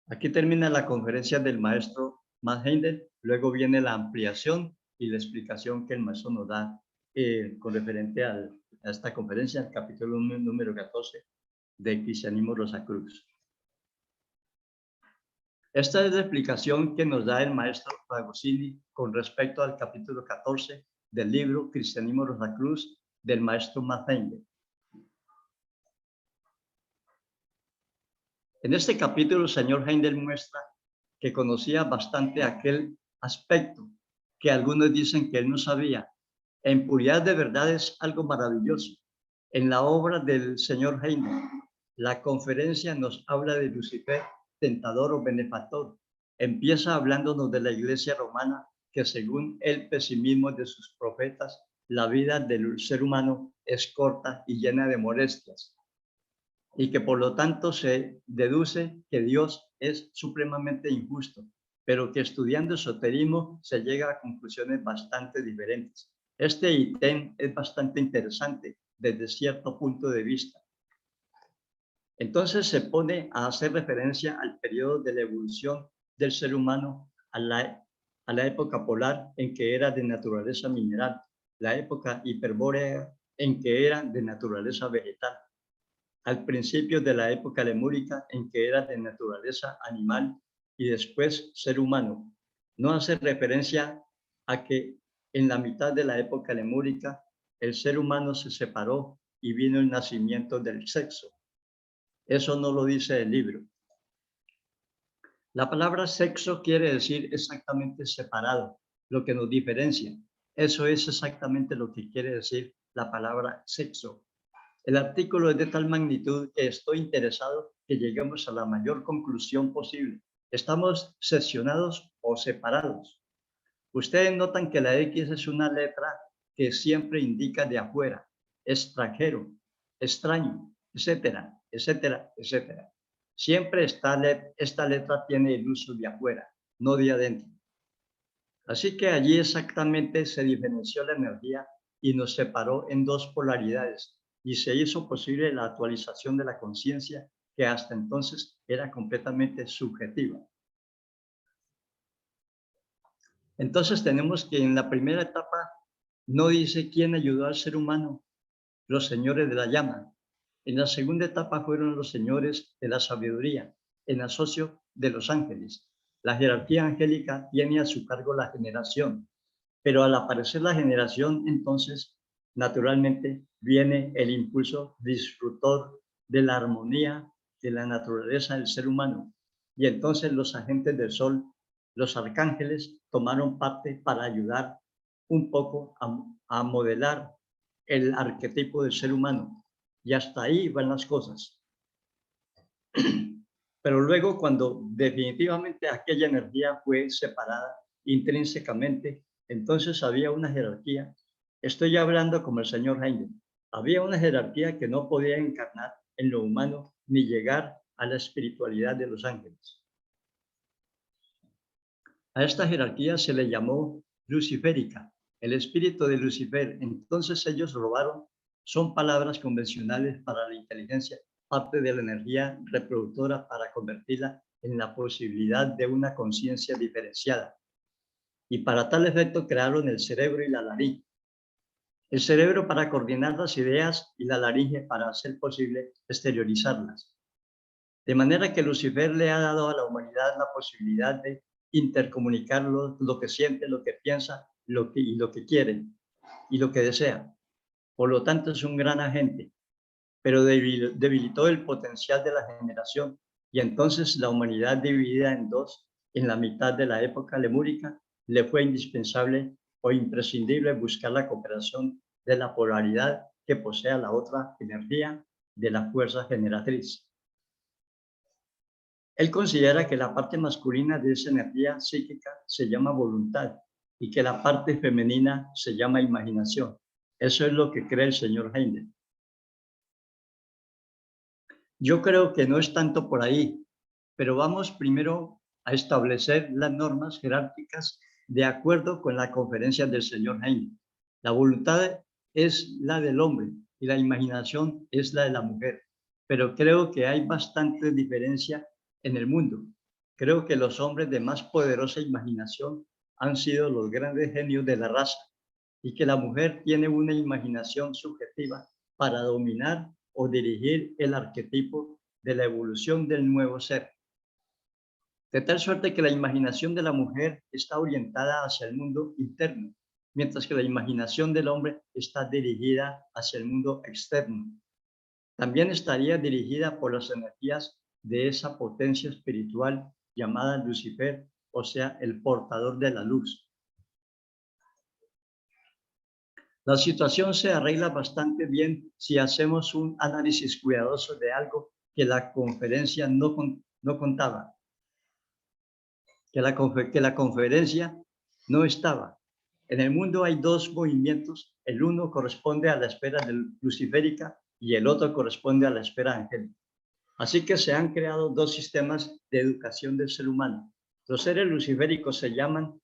Aquí termina la conferencia del maestro Max Heindel, luego viene la ampliación y la explicación que el maestro nos da con referente a esta conferencia, el capítulo número 14 de Cristianismo Rosacruz. Esta es la explicación que nos da el maestro Agostini con respecto al capítulo 14 del libro Cristianismo Rosacruz del maestro Max Heindel. En este capítulo, el señor Heindel muestra que conocía bastante aquel aspecto que algunos dicen que él no sabía. En puridad de verdad es algo maravilloso. En la obra del señor Heindel, la conferencia nos habla de Lucifer, tentador o benefactor. Empieza hablándonos de la iglesia romana, que según el pesimismo de sus profetas, la vida del ser humano es corta y llena de molestias, y que por lo tanto se deduce que Dios es supremamente injusto, pero que estudiando esoterismo se llega a conclusiones bastante diferentes. Este ítem es bastante interesante desde cierto punto de vista. Entonces se pone a hacer referencia al periodo de la evolución del ser humano a la época polar en que era de naturaleza mineral, la época hiperbórea en que era de naturaleza vegetal, al principio de la época lemúrica en que era de naturaleza animal y después ser humano. No hace referencia a que en la mitad de la época lemúrica, el ser humano se separó y vino el nacimiento del sexo. Eso no lo dice el libro. La palabra sexo quiere decir exactamente separado, lo que nos diferencia. Eso es exactamente lo que quiere decir la palabra sexo. El artículo es de tal magnitud que estoy interesado que lleguemos a la mayor conclusión posible. ¿Estamos seccionados o separados? Ustedes notan que la X es una letra que siempre indica de afuera, extranjero, extraño, etcétera, etcétera, etcétera. Siempre esta letra tiene el uso de afuera, no de adentro. Así que allí exactamente se diferenció la energía y nos separó en dos polaridades y se hizo posible la actualización de la conciencia que hasta entonces era completamente subjetiva. Entonces tenemos que en la primera etapa no dice quién ayudó al ser humano, los señores de la llama. En la segunda etapa fueron los señores de la sabiduría, en asocio de los ángeles. La jerarquía angélica tiene a su cargo la generación, pero al aparecer la generación, entonces, naturalmente, viene el impulso disruptor de la armonía de la naturaleza del ser humano. Y entonces los agentes del sol, los arcángeles, tomaron parte para ayudar un poco a modelar el arquetipo del ser humano. Y hasta ahí van las cosas. Pero luego, cuando definitivamente aquella energía fue separada intrínsecamente, entonces había una jerarquía. Estoy hablando como el señor Heine. Había una jerarquía que no podía encarnar en lo humano ni llegar a la espiritualidad de los ángeles. A esta jerarquía se le llamó luciférica, el espíritu de Lucifer. Entonces ellos robaron, son palabras convencionales para la inteligencia, parte de la energía reproductora para convertirla en la posibilidad de una conciencia diferenciada. Y para tal efecto crearon el cerebro y la laringe. El cerebro para coordinar las ideas y la laringe para hacer posible exteriorizarlas. De manera que Lucifer le ha dado a la humanidad la posibilidad de intercomunicar lo que siente, lo que piensa, lo que quiere y lo que desea. Por lo tanto, es un gran agente, pero debilitó el potencial de la generación y entonces la humanidad dividida en dos, en la mitad de la época lemúrica, le fue indispensable o imprescindible buscar la cooperación de la polaridad que posea la otra energía de la fuerza generatriz. Él considera que la parte masculina de esa energía psíquica se llama voluntad y que la parte femenina se llama imaginación. Eso es lo que cree el señor Heine. Yo creo que no es tanto por ahí, pero vamos primero a establecer las normas jerárquicas de acuerdo con la conferencia del señor Heine. La voluntad es la del hombre y la imaginación es la de la mujer, pero creo que hay bastante diferencia en el mundo. Creo que los hombres de más poderosa imaginación han sido los grandes genios de la raza y que la mujer tiene una imaginación subjetiva para dominar o dirigir el arquetipo de la evolución del nuevo ser. De tal suerte que la imaginación de la mujer está orientada hacia el mundo interno, mientras que la imaginación del hombre está dirigida hacia el mundo externo. También estaría dirigida por las energías de esa potencia espiritual llamada Lucifer, o sea, el portador de la luz. La situación se arregla bastante bien si hacemos un análisis cuidadoso de algo que la conferencia no contaba, que la conferencia no estaba. En el mundo hay dos movimientos, el uno corresponde a la esfera luciférica y el otro corresponde a la esfera angélica. Así que se han creado dos sistemas de educación del ser humano. Los seres luciféricos se llaman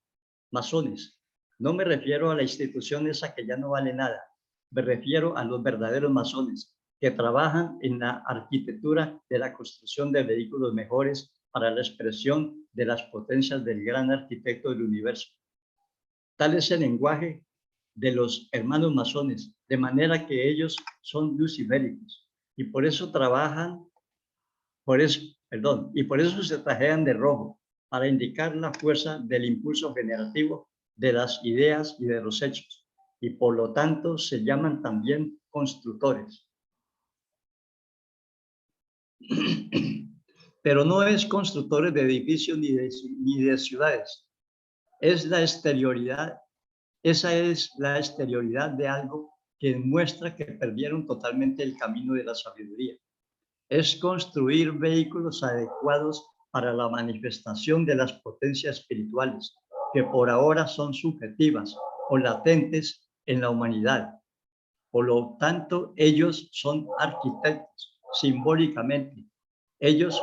masones. No me refiero a la institución esa que ya no vale nada. Me refiero a los verdaderos masones que trabajan en la arquitectura de la construcción de vehículos mejores para la expresión de las potencias del gran arquitecto del universo. Tal es el lenguaje de los hermanos masones, de manera que ellos son luciféricos y por eso trabajan, y por eso se trajean de rojo, para indicar la fuerza del impulso generativo de las ideas y de los hechos, y por lo tanto se llaman también constructores. Pero no es constructores de edificios ni de ciudades. Es la exterioridad, esa es la exterioridad de algo que muestra que perdieron totalmente el camino de la sabiduría. Es construir vehículos adecuados para la manifestación de las potencias espirituales, que por ahora son subjetivas o latentes en la humanidad. Por lo tanto, ellos son arquitectos simbólicamente. Ellos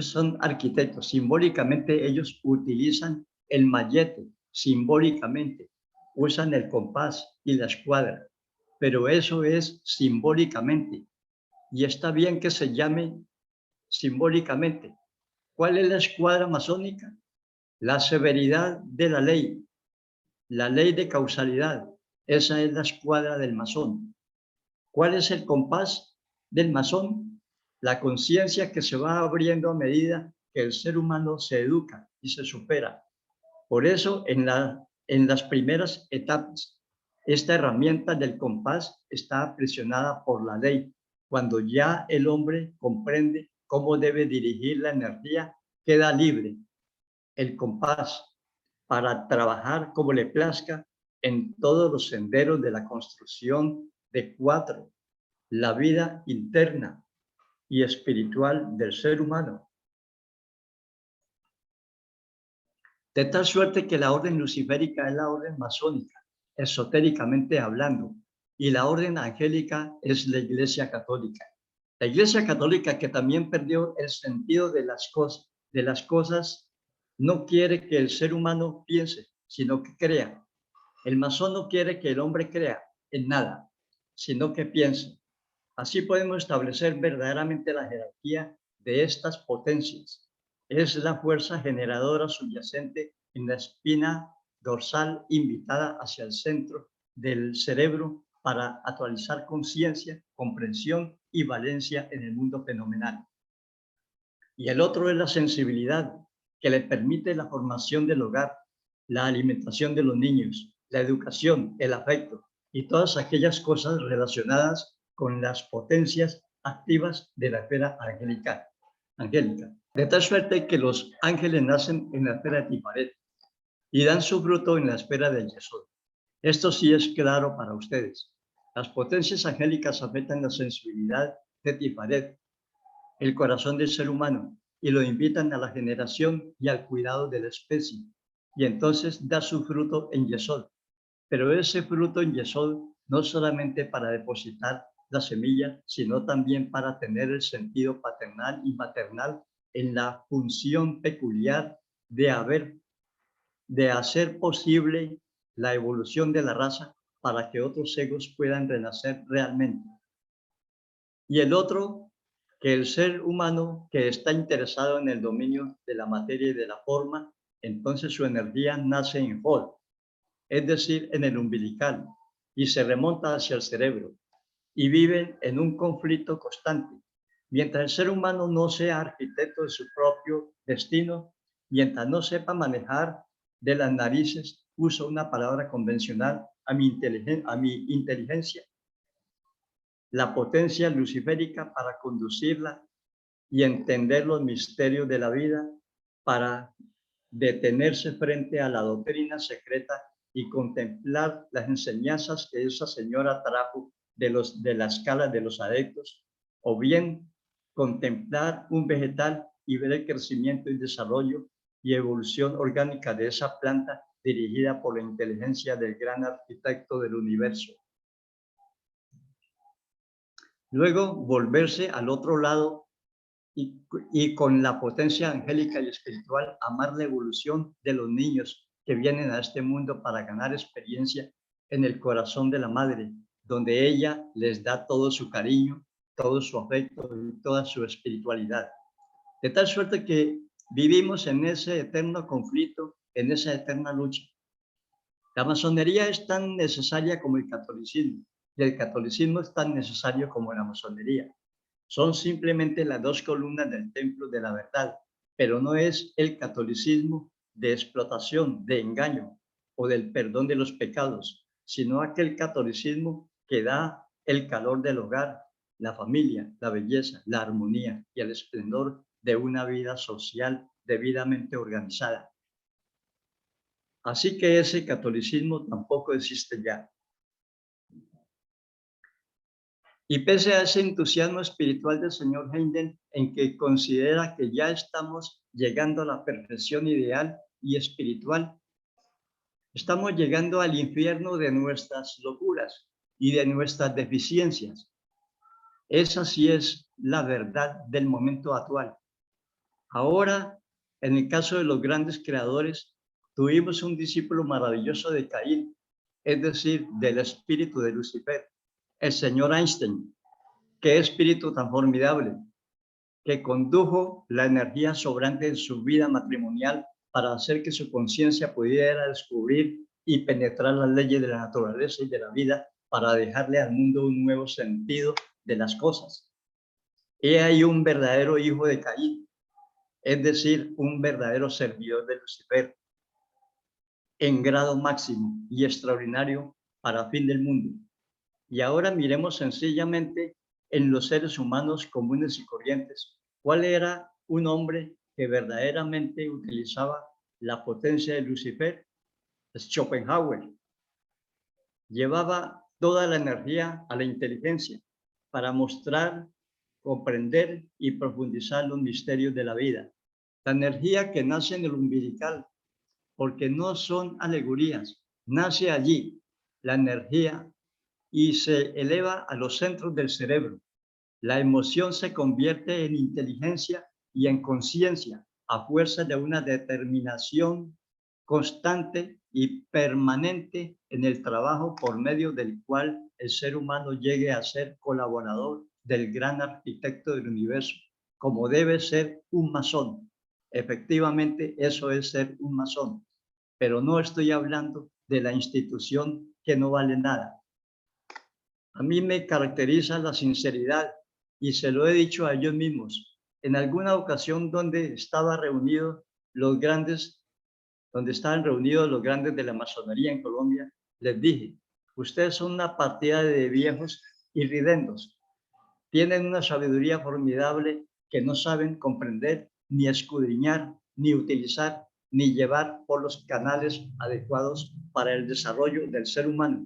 son arquitectos. Simbólicamente, ellos utilizan el mallete. Simbólicamente, usan el compás y la escuadra. Pero eso es simbólicamente. Y está bien que se llame simbólicamente. ¿Cuál es la escuadra masónica? La severidad de la ley de causalidad. Esa es la escuadra del masón. ¿Cuál es el compás del masón? La conciencia que se va abriendo a medida que el ser humano se educa y se supera. Por eso, en las primeras etapas, esta herramienta del compás está aprisionada por la ley. Cuando ya el hombre comprende cómo debe dirigir la energía, queda libre el compás para trabajar como le plazca en todos los senderos de la construcción de cuatro, la vida interna y espiritual del ser humano. De tal suerte que la orden luciférica es la orden masónica, esotéricamente hablando, y la orden angélica es la Iglesia Católica. La Iglesia Católica, que también perdió el sentido de las cosas, no quiere que el ser humano piense, sino que crea. El masón no quiere que el hombre crea en nada, sino que piense. Así podemos establecer verdaderamente la jerarquía de estas potencias. Es la fuerza generadora subyacente en la espina dorsal invitada hacia el centro del cerebro para actualizar conciencia, comprensión y valencia en el mundo fenomenal. Y el otro es la sensibilidad, que le permite la formación del hogar, la alimentación de los niños, la educación, el afecto y todas aquellas cosas relacionadas con las potencias activas de la esfera angélica. De tal suerte que los ángeles nacen en la esfera de Tifaret y dan su fruto en la esfera de Yesod. Esto sí es claro para ustedes. Las potencias angélicas afectan la sensibilidad de Tifaret, el corazón del ser humano, y lo invitan a la generación y al cuidado de la especie. Y entonces da su fruto en Yesod. Pero ese fruto en Yesod no solamente para depositar la semilla, sino también para tener el sentido paternal y maternal en la función peculiar de hacer posible la evolución de la raza para que otros egos puedan renacer realmente. Y el otro, que el ser humano que está interesado en el dominio de la materia y de la forma, entonces su energía nace en Hol, es decir, en el umbilical, y se remonta hacia el cerebro, y viven en un conflicto constante. Mientras el ser humano no sea arquitecto de su propio destino, mientras no sepa manejar de las narices, uso una palabra convencional, a mi inteligencia, la potencia luciférica para conducirla y entender los misterios de la vida, para detenerse frente a la doctrina secreta y contemplar las enseñanzas que esa señora trajo de la escala de los adeptos, o bien contemplar un vegetal y ver el crecimiento y desarrollo y evolución orgánica de esa planta dirigida por la inteligencia del gran arquitecto del universo. Luego volverse al otro lado y con la potencia angélica y espiritual amar la evolución de los niños que vienen a este mundo para ganar experiencia en el corazón de la madre, donde ella les da todo su cariño, todo su afecto y toda su espiritualidad. De tal suerte que vivimos en ese eterno conflicto, en esa eterna lucha. La masonería es tan necesaria como el catolicismo, y el catolicismo es tan necesario como la masonería. Son simplemente las dos columnas del templo de la verdad, pero no es el catolicismo de explotación, de engaño o del perdón de los pecados, sino aquel catolicismo que da el calor del hogar, la familia, la belleza, la armonía y el esplendor de una vida social debidamente organizada. Así que ese catolicismo tampoco existe ya. Y pese a ese entusiasmo espiritual del señor Heindel, en que considera que ya estamos llegando a la perfección ideal y espiritual, estamos llegando al infierno de nuestras locuras y de nuestras deficiencias. Esa sí es la verdad del momento actual. Ahora, en el caso de los grandes creadores, tuvimos un discípulo maravilloso de Caín, es decir, del espíritu de Lucifer, el señor Einstein. Qué espíritu tan formidable, que condujo la energía sobrante en su vida matrimonial para hacer que su conciencia pudiera descubrir y penetrar las leyes de la naturaleza y de la vida para dejarle al mundo un nuevo sentido de las cosas. He ahí un verdadero hijo de Caín, es decir, un verdadero servidor de Lucifer, en grado máximo y extraordinario para fin del mundo. Y ahora miremos sencillamente en los seres humanos comunes y corrientes. ¿Cuál era un hombre que verdaderamente utilizaba la potencia de Lucifer? Es Schopenhauer. Llevaba toda la energía a la inteligencia para mostrar, comprender y profundizar los misterios de la vida. La energía que nace en el umbilical, porque no son alegorías, nace allí la energía y se eleva a los centros del cerebro. La emoción se convierte en inteligencia y en conciencia a fuerza de una determinación constante y permanente en el trabajo por medio del cual el ser humano llegue a ser colaborador del gran arquitecto del universo, como debe ser un masón. Efectivamente, eso es ser un masón, pero no estoy hablando de la institución que no vale nada. A mí me caracteriza la sinceridad y se lo he dicho a ellos mismos. En alguna ocasión donde estaban reunidos los grandes de la masonería en Colombia, les dije, ustedes son una partida de viejos irridendos. Tienen una sabiduría formidable que no saben comprender, ni escudriñar, ni utilizar, ni llevar por los canales adecuados para el desarrollo del ser humano.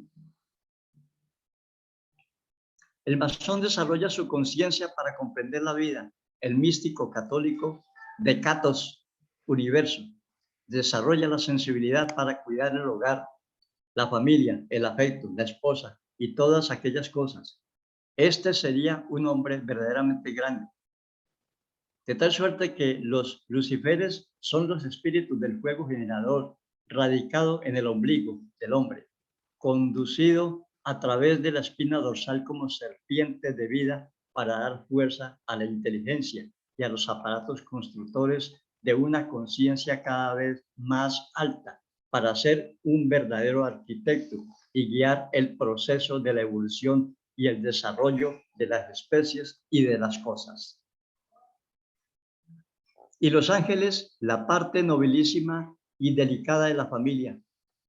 El masón desarrolla su conciencia para comprender la vida. El místico católico de Catos Universo desarrolla la sensibilidad para cuidar el hogar, la familia, el afecto, la esposa y todas aquellas cosas. Este sería un hombre verdaderamente grande. De tal suerte que los luciferes son los espíritus del fuego generador, radicado en el ombligo del hombre, conducido a través de la espina dorsal como serpiente de vida para dar fuerza a la inteligencia y a los aparatos constructores de una conciencia cada vez más alta, para ser un verdadero arquitecto y guiar el proceso de la evolución y el desarrollo de las especies y de las cosas. Y los ángeles, la parte nobilísima y delicada de la familia,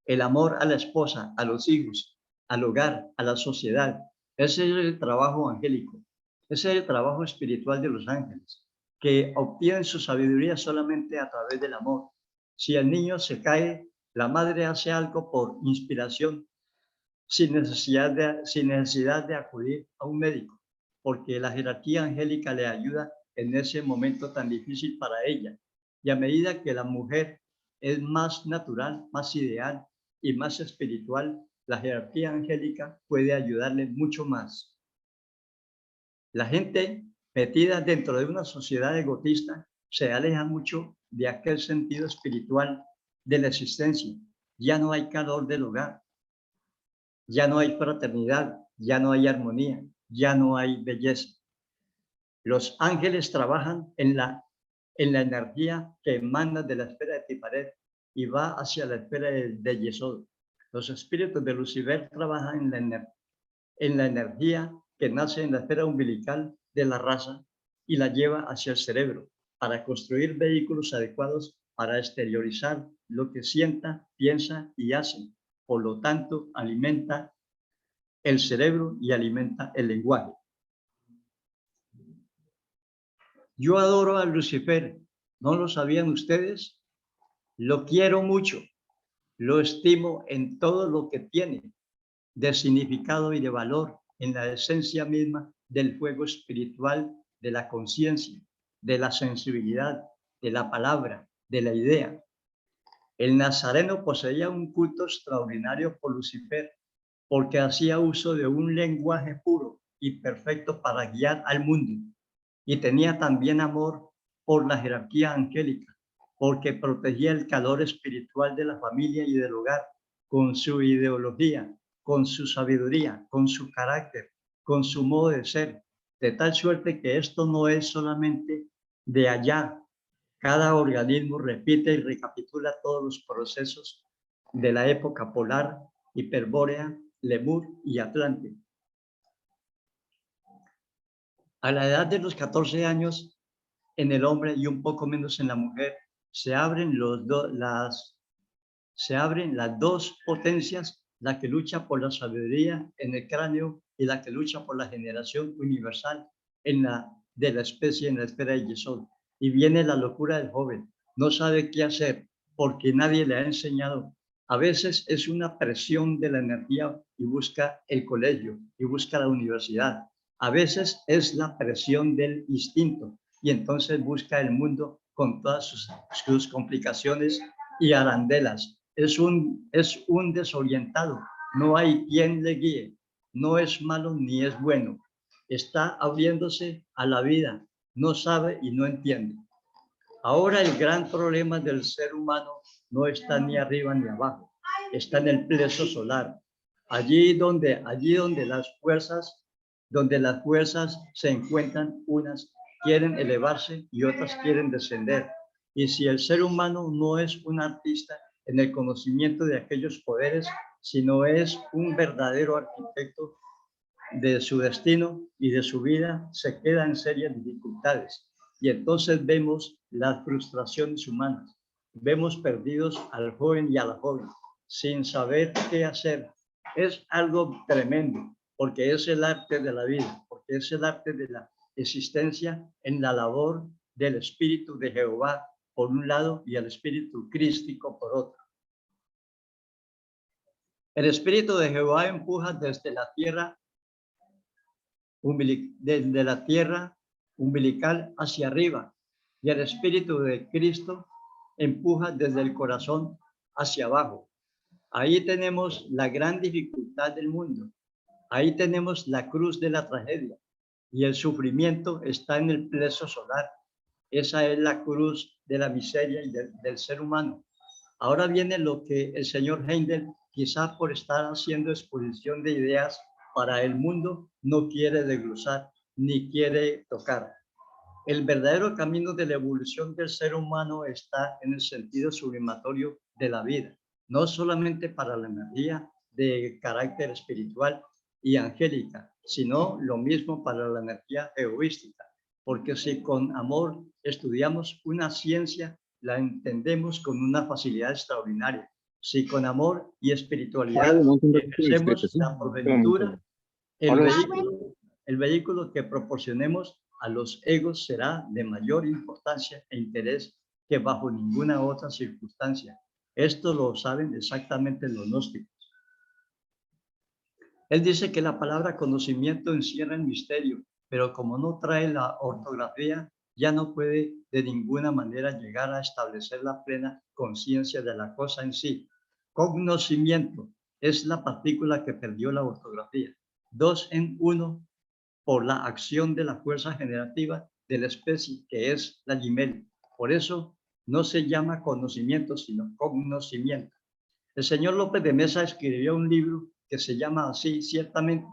el amor a la esposa, a los hijos, al hogar, a la sociedad. Ese es el trabajo angélico, ese es el trabajo espiritual de los ángeles, que obtienen su sabiduría solamente a través del amor. Si el niño se cae, la madre hace algo por inspiración, sin necesidad de acudir a un médico, porque la jerarquía angélica le ayuda en ese momento tan difícil para ella. Y a medida que la mujer es más natural, más ideal y más espiritual, la jerarquía angélica puede ayudarle mucho más. La gente metida dentro de una sociedad egotista se aleja mucho de aquel sentido espiritual de la existencia. Ya no hay calor del hogar, ya no hay fraternidad, ya no hay armonía, ya no hay belleza. Los ángeles trabajan en la energía que emana de la esfera de Tiparet y va hacia la esfera de Yesod. Los espíritus de Lucifer trabajan en la energía que nace en la esfera umbilical de la raza y la lleva hacia el cerebro para construir vehículos adecuados para exteriorizar lo que sienta, piensa y hace. Por lo tanto, alimenta el cerebro y alimenta el lenguaje. Yo adoro a Lucifer. ¿No lo sabían ustedes? Lo quiero mucho. Lo estimo en todo lo que tiene de significado y de valor, en la esencia misma del fuego espiritual, de la conciencia, de la sensibilidad, de la palabra, de la idea. El nazareno poseía un culto extraordinario por Lucifer, porque hacía uso de un lenguaje puro y perfecto para guiar al mundo, y tenía también amor por la jerarquía angélica, porque protegía el calor espiritual de la familia y del hogar con su ideología, con su sabiduría, con su carácter, con su modo de ser, de tal suerte que esto no es solamente de allá. Cada organismo repite y recapitula todos los procesos de la época polar, hiperbórea, lemur y atlante. A la edad de los 14 años, en el hombre y un poco menos en la mujer, se abren las dos potencias, la que lucha por la sabiduría en el cráneo y la que lucha por la generación universal de la especie en la esfera de Yesod. Y viene la locura del joven, no sabe qué hacer porque nadie le ha enseñado. A veces es una presión de la energía y busca el colegio y busca la universidad. A veces es la presión del instinto y entonces busca el mundo con todas sus complicaciones y arandelas. Es un desorientado, no hay quien le guíe, no es malo ni es bueno, está abriéndose a la vida, no sabe y no entiende. Ahora el gran problema del ser humano no está ni arriba ni abajo, está en el plexo solar, allí donde las fuerzas se encuentran, unas quieren elevarse y otras quieren descender. Y si el ser humano no es un artista en el conocimiento de aquellos poderes, sino es un verdadero arquitecto de su destino y de su vida, se queda en serias dificultades. Y entonces vemos las frustraciones humanas, vemos perdidos al joven y a la joven, sin saber qué hacer. Es algo tremendo, porque es el arte de la vida, porque es el arte de la existencia en la labor del Espíritu de Jehová, por un lado, y el Espíritu crístico por otro. El Espíritu de Jehová empuja desde la tierra umbilical hacia arriba, y el Espíritu de Cristo empuja desde el corazón hacia abajo. Ahí tenemos la gran dificultad del mundo. Ahí tenemos la cruz de la tragedia, y el sufrimiento está en el plexo solar. Esa es la cruz de la miseria y del ser humano. Ahora viene lo que el señor Heindel, quizás por estar haciendo exposición de ideas para el mundo, no quiere desglosar ni quiere tocar. El verdadero camino de la evolución del ser humano está en el sentido sublimatorio de la vida, no solamente para la energía de carácter espiritual y angélica, sino lo mismo para la energía egoística, porque si con amor estudiamos una ciencia, la entendemos con una facilidad extraordinaria. Si con amor y espiritualidad ejercemos la progenitura, el vehículo que proporcionemos a los egos será de mayor importancia e interés que bajo ninguna otra circunstancia. Esto lo saben exactamente los gnósticos. Él dice que la palabra conocimiento encierra el misterio, pero como no trae la ortografía, ya no puede de ninguna manera llegar a establecer la plena conciencia de la cosa en sí. Conocimiento es la partícula que perdió la ortografía. 2 en 1 por la acción de la fuerza generativa de la especie, que es la Gimel. Por eso no se llama conocimiento, sino conocimiento. El señor López de Mesa escribió un libro que se llama así, ciertamente,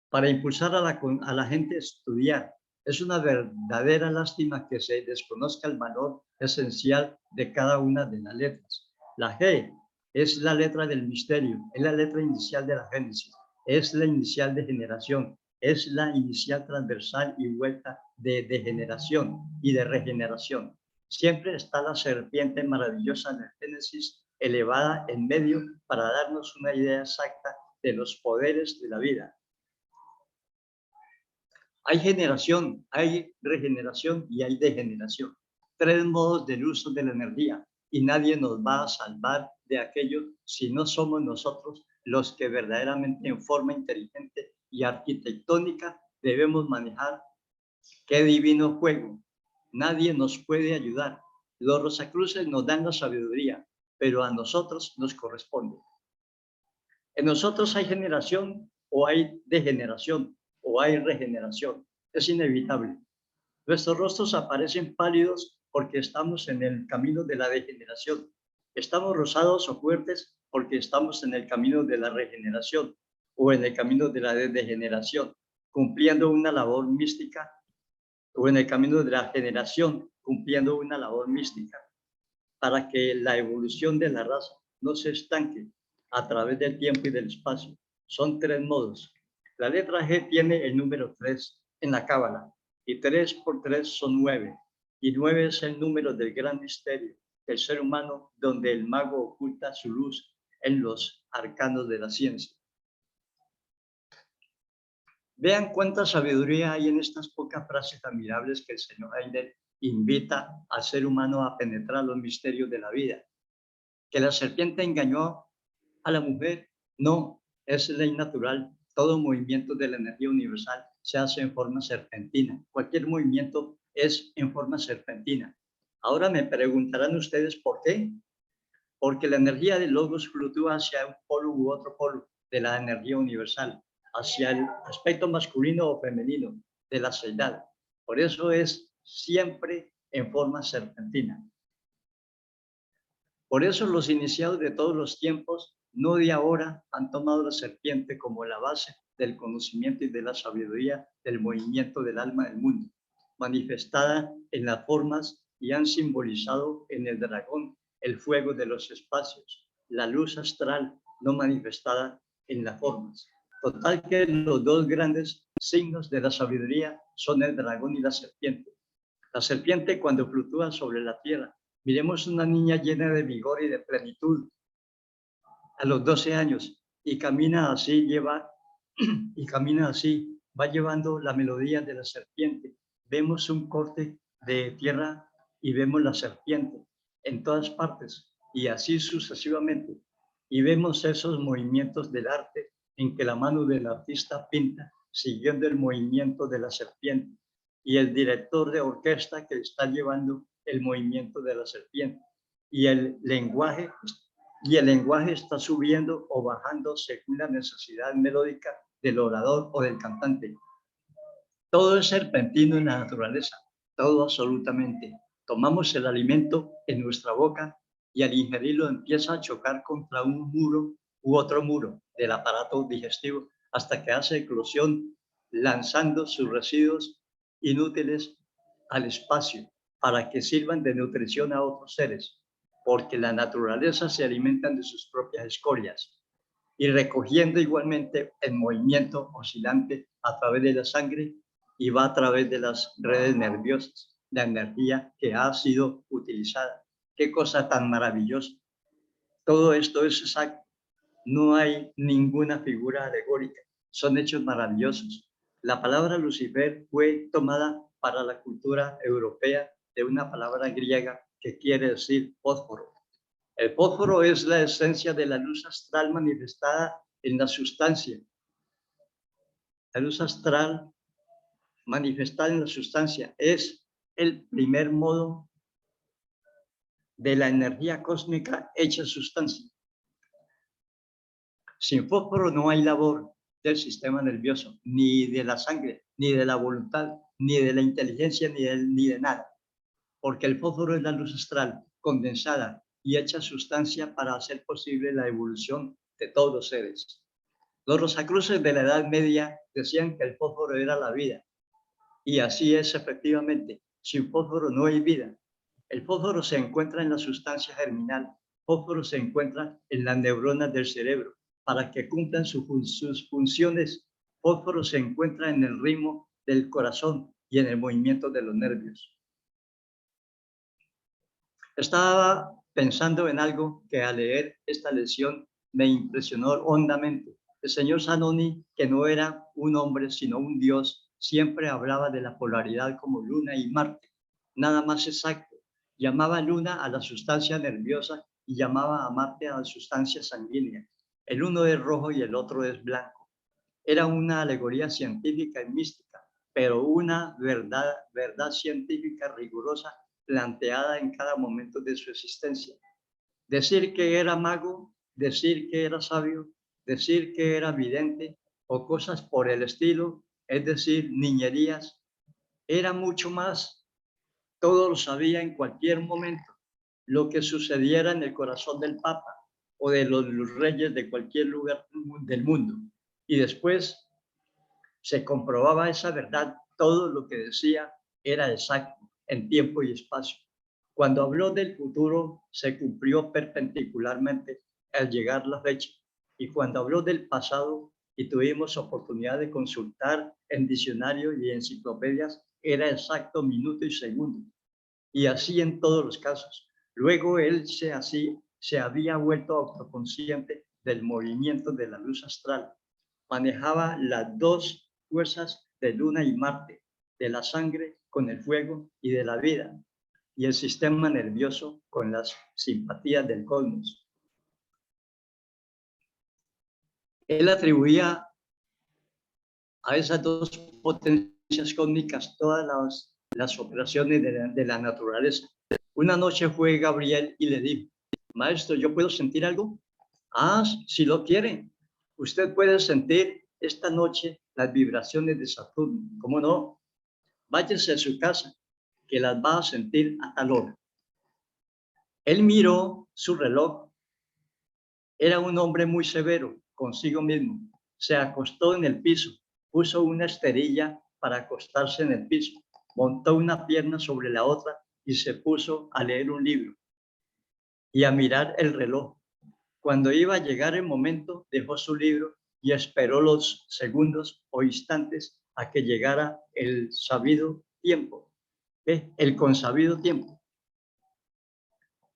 para impulsar a la gente a estudiar. Es una verdadera lástima que se desconozca el valor esencial de cada una de las letras. La G es la letra del misterio, es la letra inicial de la Génesis, es la inicial de generación, es la inicial transversal y vuelta de degeneración y de regeneración. Siempre está la serpiente maravillosa del Génesis elevada en medio para darnos una idea exacta de los poderes de la vida. Hay generación, hay regeneración y hay degeneración. Tres modos del uso de la energía y nadie nos va a salvar de aquello si no somos nosotros los que verdaderamente en forma inteligente y arquitectónica debemos manejar. ¡Qué divino juego! Nadie nos puede ayudar. Los Rosacruces nos dan la sabiduría, pero a nosotros nos corresponde. En nosotros hay generación o hay degeneración o hay regeneración. Es inevitable. Nuestros rostros aparecen pálidos porque estamos en el camino de la degeneración. Estamos rosados o fuertes porque estamos en el camino de la regeneración o en el camino de la degeneración, cumpliendo una labor mística, o en el camino de la generación, cumpliendo una labor mística, para que la evolución de la raza no se estanque a través del tiempo y del espacio. Son tres modos. La letra G tiene el número 3 en la Cábala, y 3 por 3 son 9, y 9 es el número del gran misterio del ser humano, donde el mago oculta su luz en los arcanos de la ciencia. Vean cuánta sabiduría hay en estas pocas frases admirables que el señor Heidegger invita al ser humano a penetrar los misterios de la vida. Que la serpiente engañó a la mujer, no, es ley natural. Todo movimiento de la energía universal se hace en forma serpentina. Cualquier movimiento es en forma serpentina. Ahora me preguntarán ustedes por qué. Porque la energía del logos fluctúa hacia un polo u otro polo de la energía universal, hacia el aspecto masculino o femenino de la seidad. Por eso es siempre en forma serpentina. Por eso los iniciados de todos los tiempos, no de ahora, han tomado la serpiente como la base del conocimiento y de la sabiduría del movimiento del alma del mundo, manifestada en las formas, y han simbolizado en el dragón el fuego de los espacios, la luz astral no manifestada en las formas. Total que los dos grandes signos de la sabiduría son el dragón y la serpiente. La serpiente, cuando fluctúa sobre la tierra, miremos una niña llena de vigor y de plenitud a los 12 años y camina así, va llevando la melodía de la serpiente. Vemos un corte de tierra y vemos la serpiente en todas partes y así sucesivamente. Y vemos esos movimientos del arte en que la mano del artista pinta siguiendo el movimiento de la serpiente y el director de orquesta que está llevando el movimiento de la serpiente. Y el lenguaje está subiendo o bajando según la necesidad melódica del orador o del cantante. Todo es serpentino en la naturaleza, todo absolutamente. Tomamos el alimento en nuestra boca y al ingerirlo empieza a chocar contra un muro u otro muro del aparato digestivo hasta que hace eclosión, lanzando sus residuos inútiles al espacio para que sirvan de nutrición a otros seres, porque la naturaleza se alimenta de sus propias escorias y recogiendo igualmente el movimiento oscilante a través de la sangre y va a través de las redes nerviosas, la energía que ha sido utilizada. Qué cosa tan maravillosa. Todo esto es exacto. No hay ninguna figura alegórica. Son hechos maravillosos. La palabra Lucifer fue tomada para la cultura europea de una palabra griega que quiere decir fósforo. El fósforo es la esencia de la luz astral manifestada en la sustancia. La luz astral manifestada en la sustancia es el primer modo de la energía cósmica hecha sustancia. Sin fósforo no hay labor del sistema nervioso, ni de la sangre, ni de la voluntad, ni de la inteligencia, ni de nada. Porque el fósforo es la luz astral condensada y hecha sustancia para hacer posible la evolución de todos los seres. Los Rosacruces de la Edad Media decían que el fósforo era la vida. Y así es efectivamente. Sin fósforo no hay vida. El fósforo se encuentra en la sustancia germinal. Fósforo se encuentra en las neuronas del cerebro para que cumplan sus funciones. Fósforo se encuentra en el ritmo del corazón y en el movimiento de los nervios. Estaba pensando en algo que al leer esta lección me impresionó hondamente. El señor Zanoni, que no era un hombre sino un Dios, siempre hablaba de la polaridad como Luna y Marte, nada más exacto. Llamaba Luna a la sustancia nerviosa y llamaba a Marte a la sustancia sanguínea. El uno es rojo y el otro es blanco. Era una alegoría científica y mística, pero una verdad científica rigurosa planteada en cada momento de su existencia. Decir que era mago, decir que era sabio, decir que era vidente o cosas por el estilo, es decir, niñerías, era mucho más. Todo lo sabía en cualquier momento. Lo que sucediera en el corazón del Papa o de los reyes de cualquier lugar del mundo. Y después se comprobaba esa verdad, todo lo que decía era exacto en tiempo y espacio. Cuando habló del futuro, se cumplió perpendicularmente al llegar la fecha. Y cuando habló del pasado y tuvimos oportunidad de consultar en diccionarios y enciclopedias, era exacto minuto y segundo. Y así en todos los casos. Luego él se había vuelto autoconsciente del movimiento de la luz astral. Manejaba las dos fuerzas de Luna y Marte, de la sangre con el fuego y de la vida, y el sistema nervioso con las simpatías del cosmos. Él atribuía a esas dos potencias cósmicas todas las operaciones de la naturaleza. Una noche fue Gabriel y le dijo: maestro, ¿yo puedo sentir algo? Ah, si lo quiere. Usted puede sentir esta noche las vibraciones de Saturno. ¿Cómo no? Váyase a su casa, que las va a sentir a tal hora. Él miró su reloj. Era un hombre muy severo consigo mismo. Se acostó en el piso, puso una esterilla para acostarse en el piso, montó una pierna sobre la otra y se puso a leer un libro y a mirar el reloj. Cuando iba a llegar el momento, dejó su libro y esperó los segundos o instantes a que llegara el sabido tiempo, el consabido tiempo.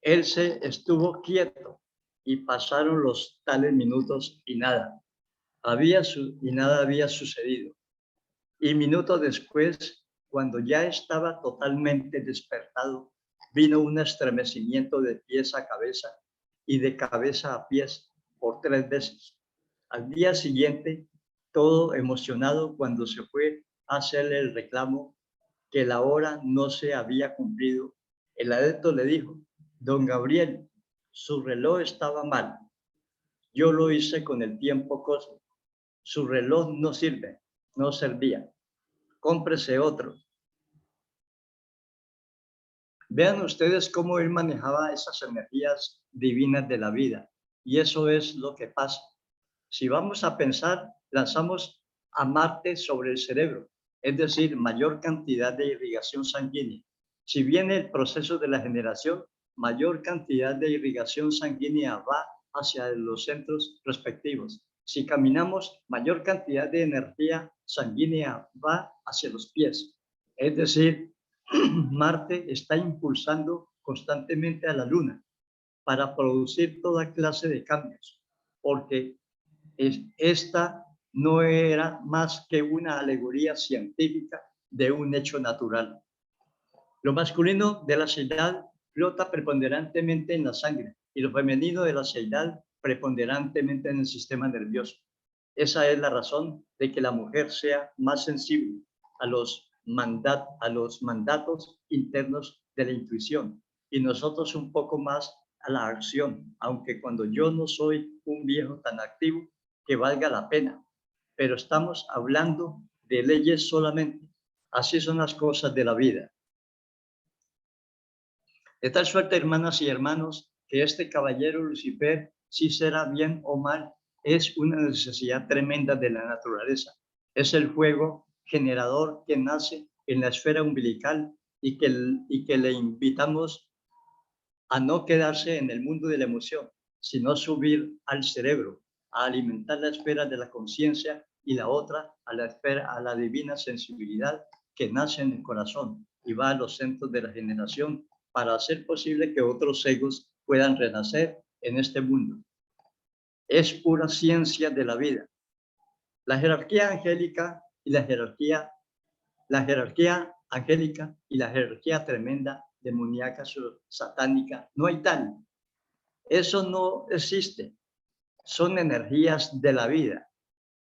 Él se estuvo quieto y pasaron los tales minutos y nada había sucedido. Y minutos después, cuando ya estaba totalmente despertado, vino un estremecimiento de pies a cabeza y de cabeza a pies por 3 veces. Al día siguiente, todo emocionado cuando se fue a hacerle el reclamo que la hora no se había cumplido, el adepto le dijo: don Gabriel, su reloj estaba mal. Yo lo hice con el tiempo cósmico. Su reloj no sirve, no servía. Cómprese otro. Vean ustedes cómo él manejaba esas energías divinas de la vida. Y eso es lo que pasa. Si vamos a pensar, lanzamos a Marte sobre el cerebro, es decir, mayor cantidad de irrigación sanguínea. Si viene el proceso de la generación, mayor cantidad de irrigación sanguínea va hacia los centros respectivos. Si caminamos, mayor cantidad de energía sanguínea va hacia los pies. Es decir, Marte está impulsando constantemente a la Luna para producir toda clase de cambios, porque esta no era más que una alegoría científica de un hecho natural. Lo masculino de la seidad flota preponderantemente en la sangre y lo femenino de la seidad preponderantemente en el sistema nervioso. Esa es la razón de que la mujer sea más sensible a los mandatos internos de la intuición y nosotros un poco más a la acción, aunque cuando yo no soy un viejo tan activo que valga la pena, pero estamos hablando de leyes solamente. Así son las cosas de la vida. De tal suerte, hermanas y hermanos, que este caballero Lucifer, si será bien o mal, es una necesidad tremenda de la naturaleza. Es el fuego generador que nace en la esfera umbilical y que le invitamos a no quedarse en el mundo de la emoción, sino subir al cerebro, a alimentar la esfera de la conciencia y la otra a la divina sensibilidad que nace en el corazón y va a los centros de la generación para hacer posible que otros egos puedan renacer en este mundo. Es pura ciencia de la vida. La jerarquía angélica y la jerarquía angélica y la jerarquía tremenda, demoníaca, satánica, no hay tal. Eso no existe. Son energías de la vida.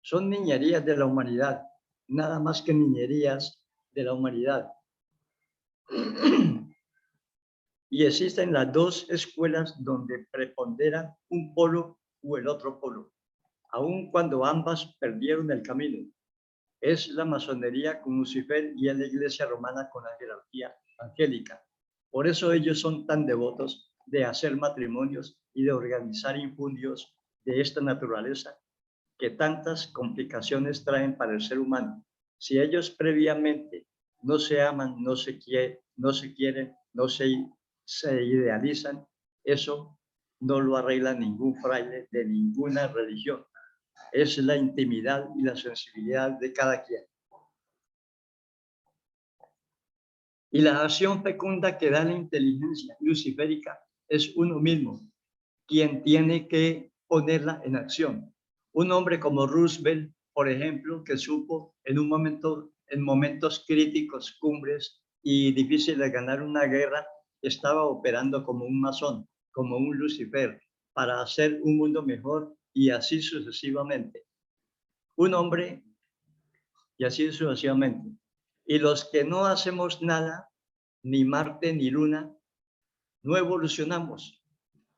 Son niñerías de la humanidad. Nada más que niñerías de la humanidad. Y existen las dos escuelas donde prepondera un polo o el otro polo, aun cuando ambas perdieron el camino. Es la masonería con Lucifer y es la iglesia romana con la jerarquía angélica. Por eso ellos son tan devotos de hacer matrimonios y de organizar infundios de esta naturaleza que tantas complicaciones traen para el ser humano. Si ellos previamente no se aman, no se quieren, no se idealizan, eso no lo arregla ningún fraile de ninguna religión. Es la intimidad y la sensibilidad de cada quien. Y la acción fecunda que da la inteligencia luciférica es uno mismo, quien tiene que ponerla en acción. Un hombre como Roosevelt, por ejemplo, que supo en momentos críticos, cumbres y difíciles de ganar una guerra, estaba operando como un masón, como un Lucifer, para hacer un mundo mejor y así sucesivamente. Un hombre y así sucesivamente. Y los que no hacemos nada, ni Marte ni Luna, no evolucionamos.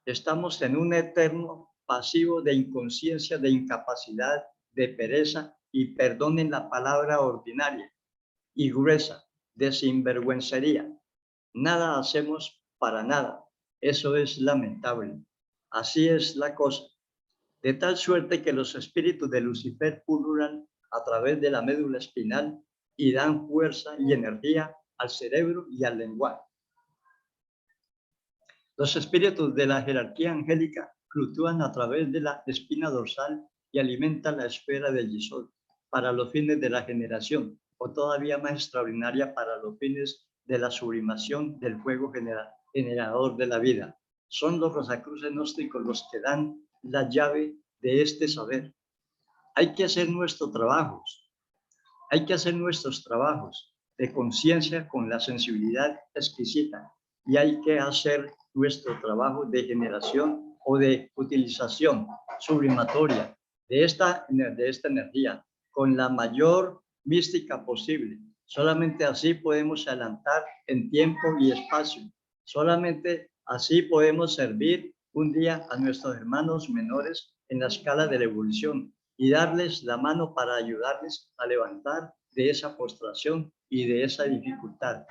Estamos en un eterno pasivo de inconsciencia, de incapacidad, de pereza y, perdonen la palabra ordinaria y gruesa, de sinvergüencería. Nada hacemos para nada. Eso es lamentable. Así es la cosa. De tal suerte que los espíritus de Lucifer pululan a través de la médula espinal y dan fuerza y energía al cerebro y al lenguaje. Los espíritus de la jerarquía angélica fluctúan a través de la espina dorsal y alimentan la esfera del Yesod para los fines de la generación, o todavía más extraordinaria para los fines de la sublimación del fuego generador de la vida. Son los rosacruces gnósticos los que dan la llave de este saber. Hay que hacer nuestros trabajos. Hay que hacer nuestros trabajos de conciencia con la sensibilidad exquisita y hay que hacer nuestro trabajo de generación o de utilización sublimatoria de esta energía con la mayor mística posible. Solamente así podemos adelantar en tiempo y espacio. Solamente así podemos servir un día a nuestros hermanos menores en la escala de la evolución y darles la mano para ayudarles a levantar de esa postración y de esa dificultad.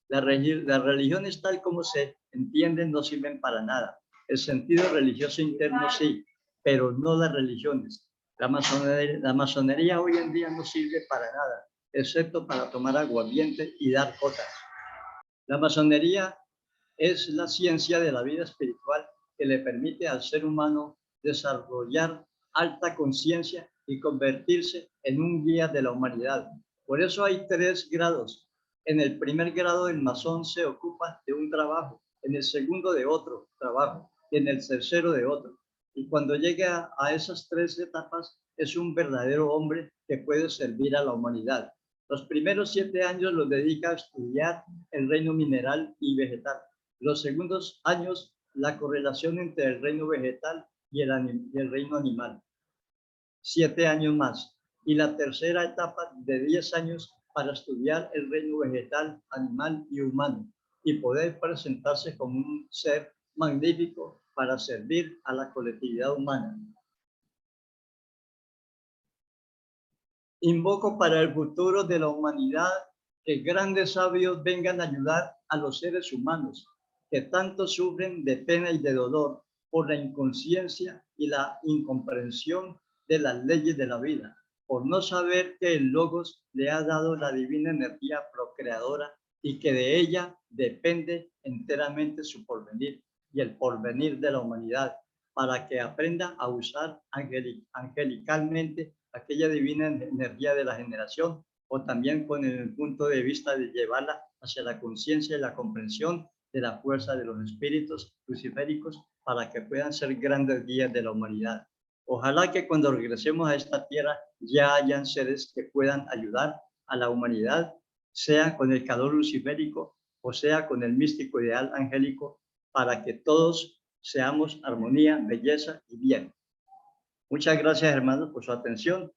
Las religiones tal como se entienden no sirven para nada. El sentido religioso interno sí, pero no las religiones. La masonería hoy en día no sirve para nada, excepto para tomar aguardiente y dar cotas. La masonería es la ciencia de la vida espiritual que le permite al ser humano desarrollar alta conciencia y convertirse en un guía de la humanidad. Por eso hay 3 grados. En el primer grado el masón se ocupa de un trabajo, en el segundo de otro trabajo y en el tercero de otro. Y cuando llega a esas 3 etapas es un verdadero hombre que puede servir a la humanidad. Los primeros 7 años los dedica a estudiar el reino mineral y vegetal. Los segundos años, la correlación entre el reino vegetal y el reino animal. 7 años más. Y la tercera etapa de 10 años para estudiar el reino vegetal, animal y humano y poder presentarse como un ser magnífico para servir a la colectividad humana. Invoco para el futuro de la humanidad que grandes sabios vengan a ayudar a los seres humanos que tanto sufren de pena y de dolor por la inconsciencia y la incomprensión de las leyes de la vida, por no saber que el Logos le ha dado la divina energía procreadora y que de ella depende enteramente su porvenir y el porvenir de la humanidad, para que aprenda a usar angelicalmente aquella divina energía de la generación, o también con el punto de vista de llevarla hacia la conciencia y la comprensión de la fuerza de los espíritus luciféricos para que puedan ser grandes guías de la humanidad. Ojalá que cuando regresemos a esta tierra ya hayan seres que puedan ayudar a la humanidad, sea con el calor luciférico o sea con el místico ideal angélico, para que todos seamos armonía, belleza y bien. Muchas gracias, hermanos, por su atención.